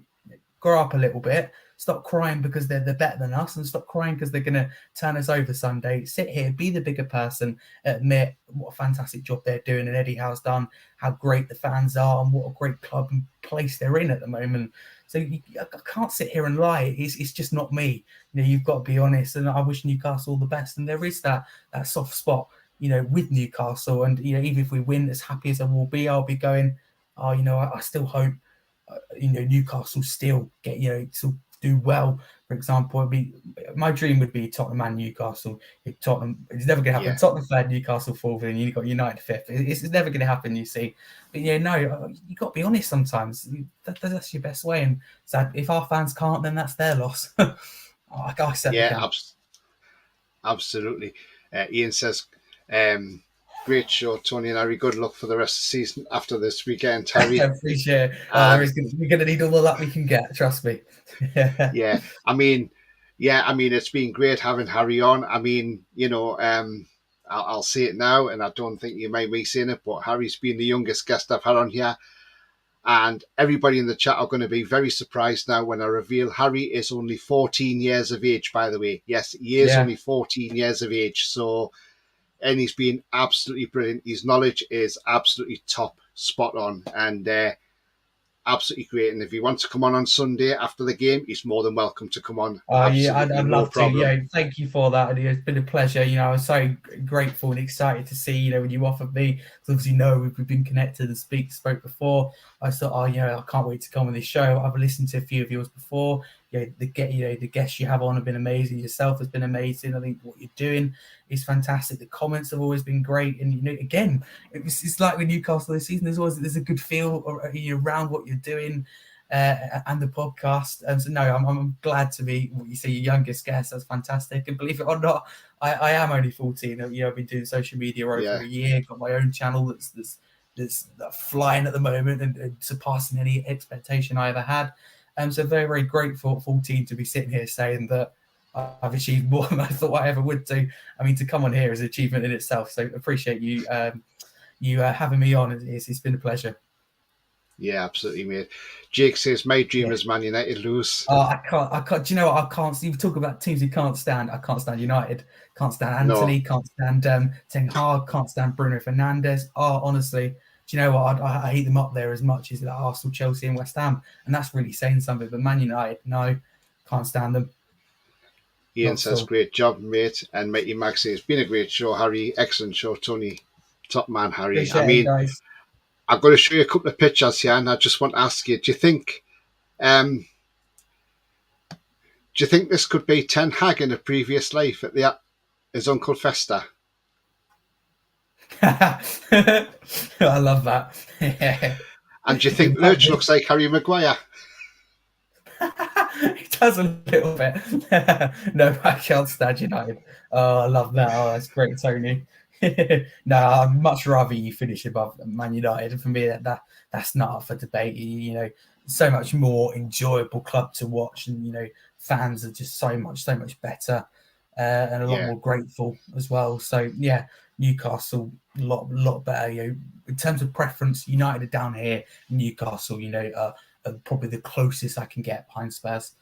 grow up a little bit. Stop crying because they're better than us, and stop crying because they're going to turn us over Sunday. Sit here, be the bigger person, admit what a fantastic job they're doing, and Eddie Howe's done, how great the fans are, and what a great club and place they're in at the moment. So I can't sit here and lie. It's just not me. You've got to be honest, and I wish Newcastle all the best. And there is that soft spot, with Newcastle. And even if we win, as happy as I will be, I'll be going, I still hope, Newcastle still get, still do well. For example, my dream would be Tottenham and Newcastle. If Tottenham, it's never going to happen. Tottenham third, Newcastle fourth, and you've got United fifth. It's never going to happen, you see. But you got to be honest sometimes. That's your best way. And so if our fans can't, then that's their loss. I said absolutely. Ian says, great show, Tony and Harry. Good luck for the rest of the season after this weekend, Harry. I appreciate it. We're going to need all the luck we can get, trust me. I mean, it's been great having Harry on. I mean, I'll say it now, and I don't think you mind me saying it, but Harry's been the youngest guest I've had on here. And everybody in the chat are going to be very surprised now when I reveal Harry is only 14 years of age, by the way. Yes, he is only 14 years of age. So, and he's been absolutely brilliant. His knowledge is absolutely top, spot on. And absolutely great. And if he wants to come on Sunday after the game, he's more than welcome to come on. Oh yeah, Absolutely I'd no love to. problem. Yeah, thank you for that. It's been a pleasure. I was so grateful and excited to see, when you offered me. Because obviously, we've been connected and spoke before. I thought, I can't wait to come on this show. I've listened to a few of yours before. The guests you have on have been amazing. Yourself has been amazing. I think what you're doing is fantastic. The comments have always been great. And again, it's like with Newcastle this season. There's a good feel around what you're doing. And the podcast. So no, I'm glad to be what you say your youngest guest. That's fantastic. And believe it or not, I am only 14. I've been doing social media over a year. Got my own channel that's flying at the moment and surpassing any expectation I ever had. So very, very grateful at 14 to be sitting here saying that I've achieved more than I thought I ever would do. I mean, to come on here is an achievement in itself. So appreciate you having me on. It's been a pleasure. Yeah, absolutely, mate. Jake says, my dream is Man United lose. Oh, I can't. Do you know what? I can't. You talk about teams you can't stand. I can't stand United. Can't stand Anthony. Can't stand Ten Hag. Can't stand Bruno Fernandes. Oh, honestly, do you know what? I hate them up there as much as Arsenal, Chelsea, and West Ham, and that's really saying something. But Man United, no, can't stand them. Ian says, great job, mate. And Mighty Max says, been a great show, Harry. Excellent show, Tony. Top man, Harry. Appreciate it, guys. I've got to show you a couple of pictures here, and I just want to ask you: do you think this could be Ten Hag in a previous life at his Uncle Fester? I love that. And do you think Lurch looks like Harry Maguire? He does a little bit. No, I can't stand United. Oh, I love that. Oh, that's great, Tony. No, I'd much rather you finish above Man United. For me, that's not up for debate. So much more enjoyable club to watch, and fans are just so much better and a lot more grateful as well. So yeah, Newcastle a lot better. In terms of preference, United are down here. Newcastle, are probably the closest I can get behind Spurs.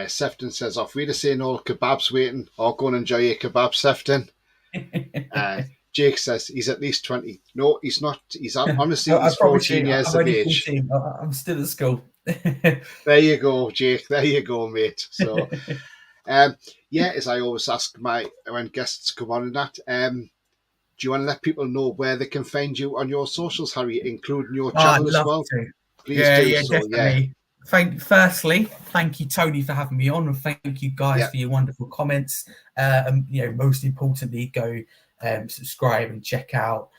Sefton says, off we to saying all kebabs waiting, or go and enjoy your kebab, Sefton. Jake says he's at least 20. No, he's not. He's honestly he's 14 years of age. 14. I'm still at school. There you go, Jake. There you go, mate. So as I always ask when guests come on and that, do you want to let people know where they can find you on your socials, Harry, including your channel as well? To. Please do so. Definitely. Firstly, thank you, Tony, for having me on, and thank you guys for your wonderful comments. Most importantly, go subscribe and check out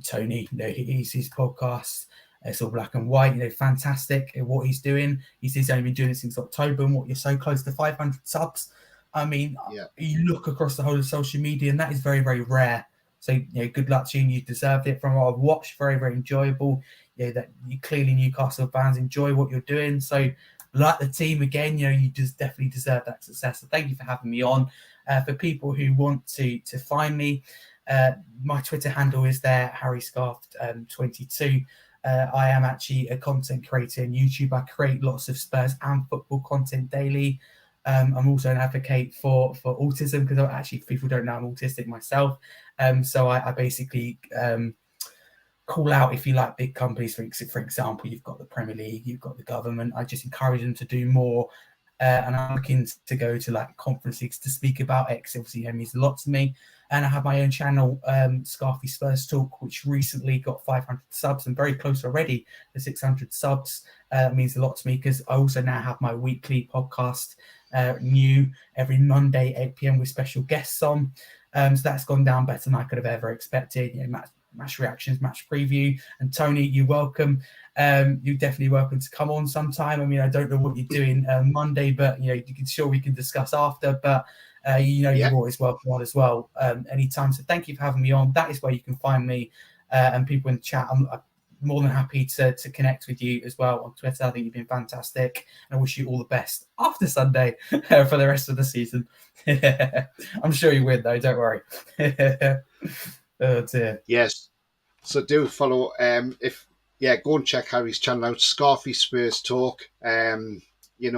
Tony. His podcast. It's all black and white. Fantastic at what he's doing. He's only been doing it since October, and you're so close to 500 subs. I mean, you look across the whole of social media, and that is very, very rare. So, good luck to you. You deserved it. From what I've watched, very, very enjoyable. That you clearly Newcastle fans enjoy what you're doing. So, like the team again, you just definitely deserve that success. So, thank you for having me on. For people who want to find me, my Twitter handle is there, HarryScarf22. I am actually a content creator on YouTube. I create lots of Spurs and football content daily. I'm also an advocate for autism, because actually people don't know I'm autistic myself. So I basically call out, if you like, big companies. For example, you've got the Premier League, you've got the government. I just encourage them to do more. And I'm looking to go to conferences to speak about X. Obviously, it means a lot to me. And I have my own channel, Scarfy Spurs Talk, which recently got 500 subs and very close already to 600 subs. That means a lot to me, because I also now have my weekly podcast, new every Monday, 8 p.m. with special guests on. So that's gone down better than I could have ever expected. Match reactions, match preview. And Tony, you're welcome. You're definitely welcome to come on sometime. I mean, I don't know what you're doing Monday, but sure we can discuss after. But you're always welcome on as well anytime. So thank you for having me on. That is where you can find me and people in the chat. I'm more than happy to connect with you as well on Twitter. I think you've been fantastic, and I wish you all the best after Sunday for the rest of the season. I'm sure you win though. Don't worry. Oh dear. Yes. So do follow. Go and check Harry's channel out, Scarfy Spurs Talk. And he's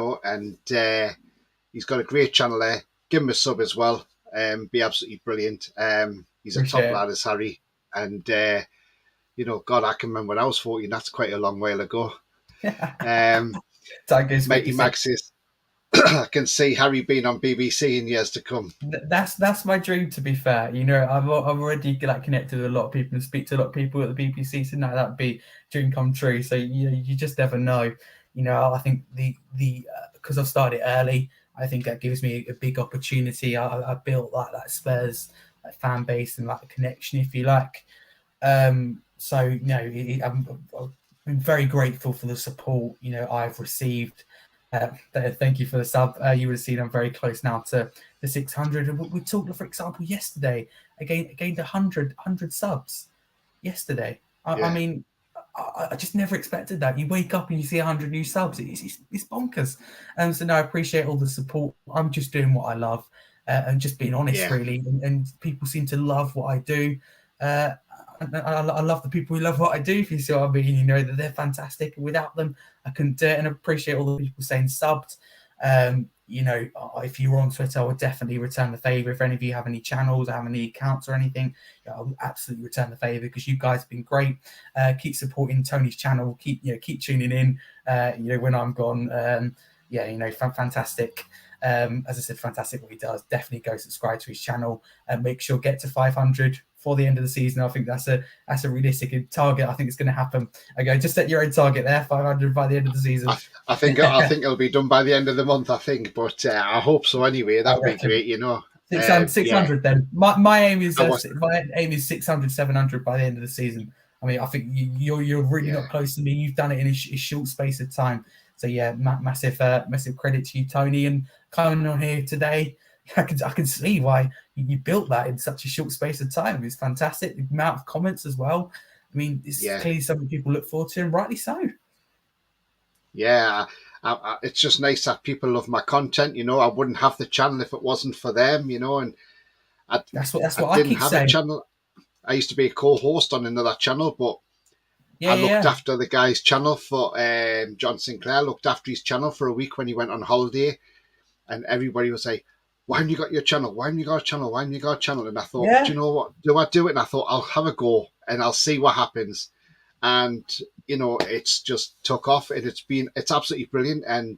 got a great channel there. Give him a sub as well. Be absolutely brilliant. He's a top lad, as Harry, and God, I can remember when I was 14. That's quite a long while ago. Mighty Max says, I can see Harry being on BBC in years to come. That's my dream, to be fair. I've already connected with a lot of people and speak to a lot of people at the BBC, so now that'd be dream come true. So you just never know. I think the because I've started early, I think that gives me a big opportunity. I built that Spurs fan base and a connection, if you like. I'm very grateful for the support I've received. Thank you for the sub. You would have seen I'm very close now to the 600. And we talked, for example, yesterday, gained 100 subs yesterday. I mean, I just never expected that. You wake up and you see 100 new subs. It's bonkers. So no, I appreciate all the support. I'm just doing what I love and just being honest, really. And people seem to love what I do. I love the people who love what I do, if you see what I mean. That they're fantastic. Without them, I couldn't do it. And I appreciate all the people saying subbed. If you were on Twitter, I would definitely return the favor. If any of you have any channels, have any accounts or anything, I would absolutely return the favor, because you guys have been great. Keep supporting Tony's channel. Keep tuning in. When I'm gone. Fantastic. As I said, fantastic what he does. Definitely go subscribe to his channel and make sure get to 500 for the end of the season. I think that's a realistic target. I think it's going to happen. Okay, just set your own target there, 500 by the end of the season. I think it'll be done by the end of the month. I think, but I hope so anyway. That'd be great. 600 then. My aim is 600, 700 by the end of the season. I mean, I think you're really not close to me. You've done it in a short space of time. So massive credit to you, Tony, and coming on here today. I can see why you built that in such a short space of time. It's fantastic. The amount of comments as well. I mean, it's clearly something people look forward to, and rightly so. Yeah, it's just nice that people love my content. I wouldn't have the channel if it wasn't for them. And that's what I keep saying. A channel. I used to be a co-host on another channel, but I looked after the guy's channel for John Sinclair. Looked after his channel for a week when he went on holiday, and everybody was like, "Why haven't you got your channel? Why haven't you got a channel? Why haven't you got a channel?" And I thought, do you know what? Do I do it? And I thought, I'll have a go and I'll see what happens. And it's just took off, and it's absolutely brilliant. And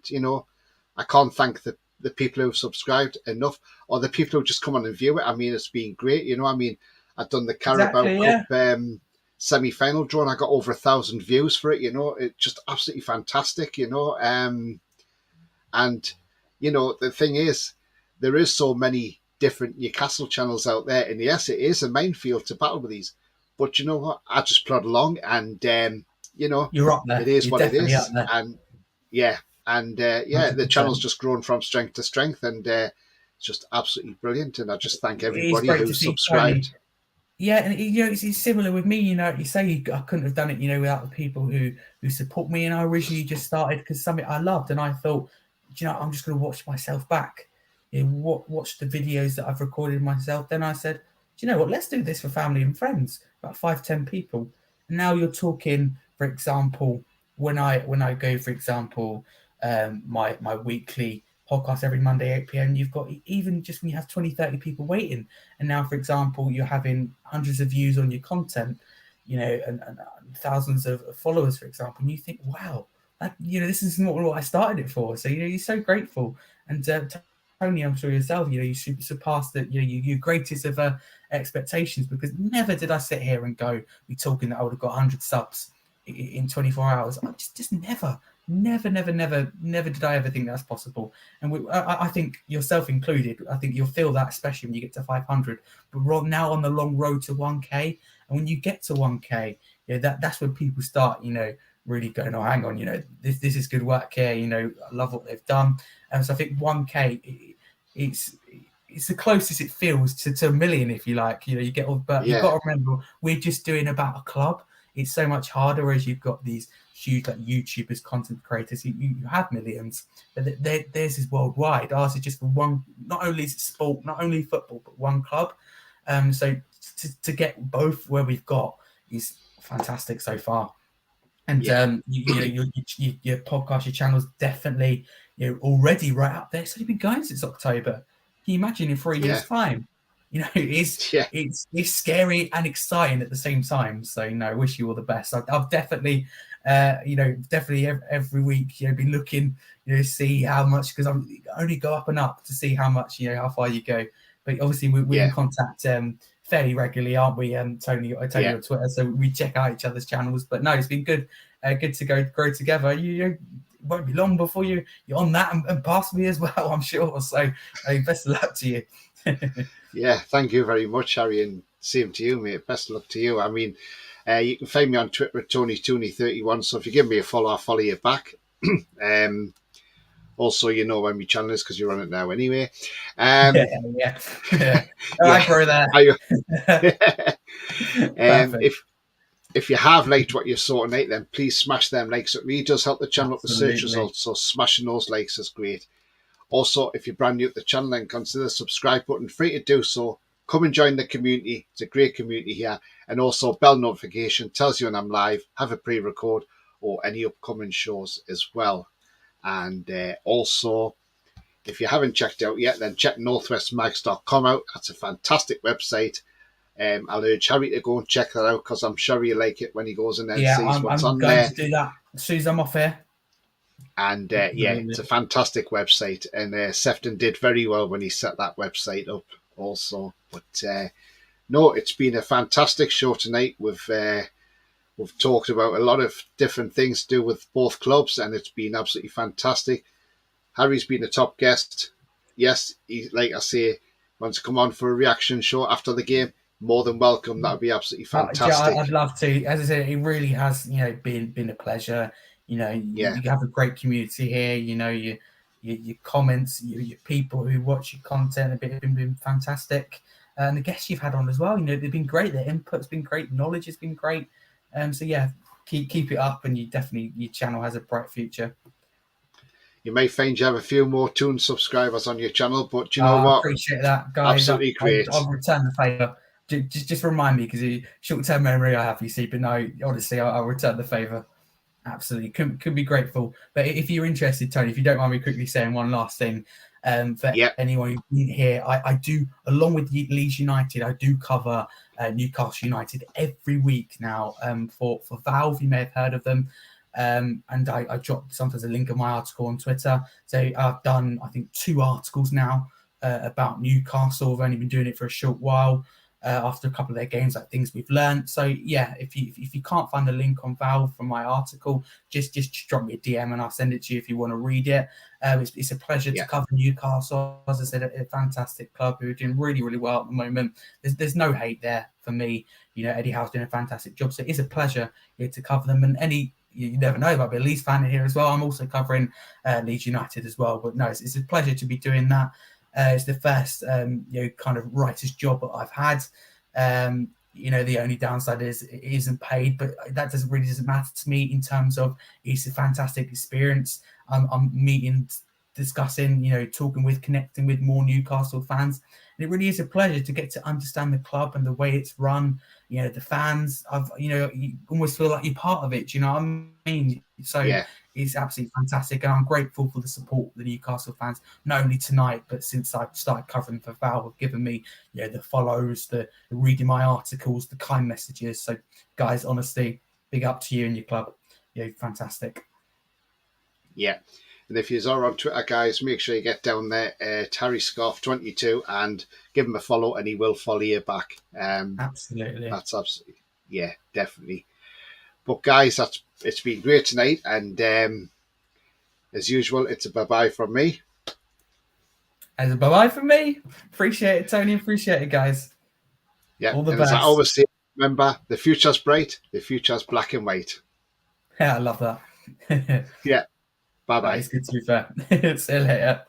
I can't thank the people who've subscribed enough, or the people who just come on and view it. I mean, it's been great. I've done the Carabao Cup semi-final draw, and I got over 1,000 views for it. It's just absolutely fantastic. And the thing is, there is so many different Newcastle channels out there, and yes, it is a minefield to battle with these. But you know what? I just plod along, and you're up there. It is you're what it is, and the channel's just grown from strength to strength, and it's just absolutely brilliant. And I just thank everybody who's subscribed. Yeah, and it's similar with me. You say I couldn't have done it, without the people who support me. And I originally just started because something I loved, and I thought, I'm just going to watch myself back. Watch the videos that I've recorded myself. Then I said, do you know what? Let's do this for family and friends, about 5-10 people. And now you're talking, for example, when I go, for example, my weekly podcast every Monday 8 p.m. you've got, even just when you have 20-30 people waiting, and now, for example, you're having hundreds of views on your content, and thousands of followers, for example, and you think, wow, this is not what I started it for. So you're so grateful. And Tony, I'm sure yourself, you surpassed your greatest of expectations, because never did I sit here and be talking that I would have got 100 subs in 24 hours. I just never did I ever think that's possible. And I think yourself included, I think you'll feel that, especially when you get to 500. But we're now on the long road to 1K, and when you get to 1K, that's when people start, really going, oh, hang on, this is good work here. I love what they've done. And so I think 1K, it's the closest it feels to a million, if you like. You get all, but you've got to remember, we're just doing about a club. It's so much harder as you've got these huge YouTubers, content creators. You have millions, but theirs is worldwide. Ours is just for one. Not only is it sport, not only football, but one club. So to get both where we've got is fantastic so far. And your podcast, your channel's definitely already right up there. It's only been going since October. Can you imagine in 3 years' time? you know, it's scary and exciting at the same time. So, no, I wish you all the best. I've definitely, definitely every week, been looking, see how much, because I only go up and up to see how much, how far you go. But obviously, we're in contact fairly regularly, aren't we, Tony? I tell you on Twitter, so we check out each other's channels. But no, it's been good to grow together. You won't be long before you're on that and past me as well, I'm sure. So best of luck to you. Yeah, thank you very much, Harry, and same to you, mate. Best of luck to you. I mean, you can find me on Twitter at TonyTooney31, so if you give me a follow, I'll follow you back. Also, you know when my channel is because you're on it now anyway. Yeah. I grow that. If you have liked what you saw tonight, then please smash them likes. It really does help the channel up the search results, so smashing those likes is great. Also, if you're brand new to the channel, then consider the subscribe button. Free to do so. Come and join the community. It's a great community here. And also, bell notification tells you when I'm live, have a pre-record, or any upcoming shows as well. And also, if you haven't checked out yet, then check northwestmags.com out. That's a fantastic website. I'll urge Harry to go and check that out because I'm sure he'll like it when he goes in there and sees what's on there. I'm going to do that as soon as I'm off here. And it's a fantastic website. And Sefton did very well when he set that website up also. But no, it's been a fantastic show tonight. We've talked about a lot of different things to do with both clubs, and it's been absolutely fantastic. Harry's been a top guest. Yes, he, like I say, wants to come on for a reaction show after the game. More than welcome. That would be absolutely fantastic. I'd love to. As I said, it really has, been a pleasure. You have a great community here. Your comments, your people who watch your content have been fantastic, and the guests you've had on as well. They've been great. Their input's been great. Knowledge has been great. So yeah, keep it up, and your channel has a bright future. You may find you have a few more Toon subscribers on your channel, but you know what? I appreciate that, guys. Absolutely great. I'll return the favour. Just remind me, because short-term memory I have, you see. But no, honestly, I'll return the favour. Absolutely, could be grateful. But if you're interested, Tony, if you don't mind me quickly saying one last thing, for anyone who didn't hear, I do, along with Leeds United, I do cover Newcastle United every week now for Valve. You may have heard of them. And I drop sometimes a link of my article on Twitter. So I've done, I think, 2 articles now about Newcastle. I've only been doing it for a short while. After a couple of their games, like things we've learned. So yeah, if you can't find the link on Valve from my article, just drop me a DM and I'll send it to you if you want to read it. It's a pleasure to cover Newcastle. As I said, a fantastic club who are doing really, really well at the moment. There's no hate there for me. Eddie Howe's doing a fantastic job. So it's a pleasure to cover them. And you never know, might be a Leeds fan here as well. I'm also covering Leeds United as well. But no, it's a pleasure to be doing that. It's the first, kind of writer's job that I've had. The only downside is it isn't paid, but that doesn't matter to me in terms of it's a fantastic experience. I'm meeting, discussing, talking with, connecting with more Newcastle fans. And it really is a pleasure to get to understand the club and the way it's run. The fans, you almost feel like you're part of it. Do you know what I mean? So it's absolutely fantastic. And I'm grateful for the support of the Newcastle fans, not only tonight, but since I started covering for Valve, have given me, the follows, the reading my articles, the kind messages. So guys, honestly, big up to you and your club. Fantastic. Yeah. And if you're on Twitter, guys, make sure you get down there, TarryScarf22, and give him a follow, and he will follow you back. Absolutely. That's absolutely, definitely. But guys, it's been great tonight, and as usual, it's a bye-bye from me. As a bye-bye from me. Appreciate it, Tony. Appreciate it, guys. Yeah, all the and best. As I always say, remember, the future's bright, the future's black and white. Yeah, I love that. Yeah. Bye-bye. It's good to be fair. See you later.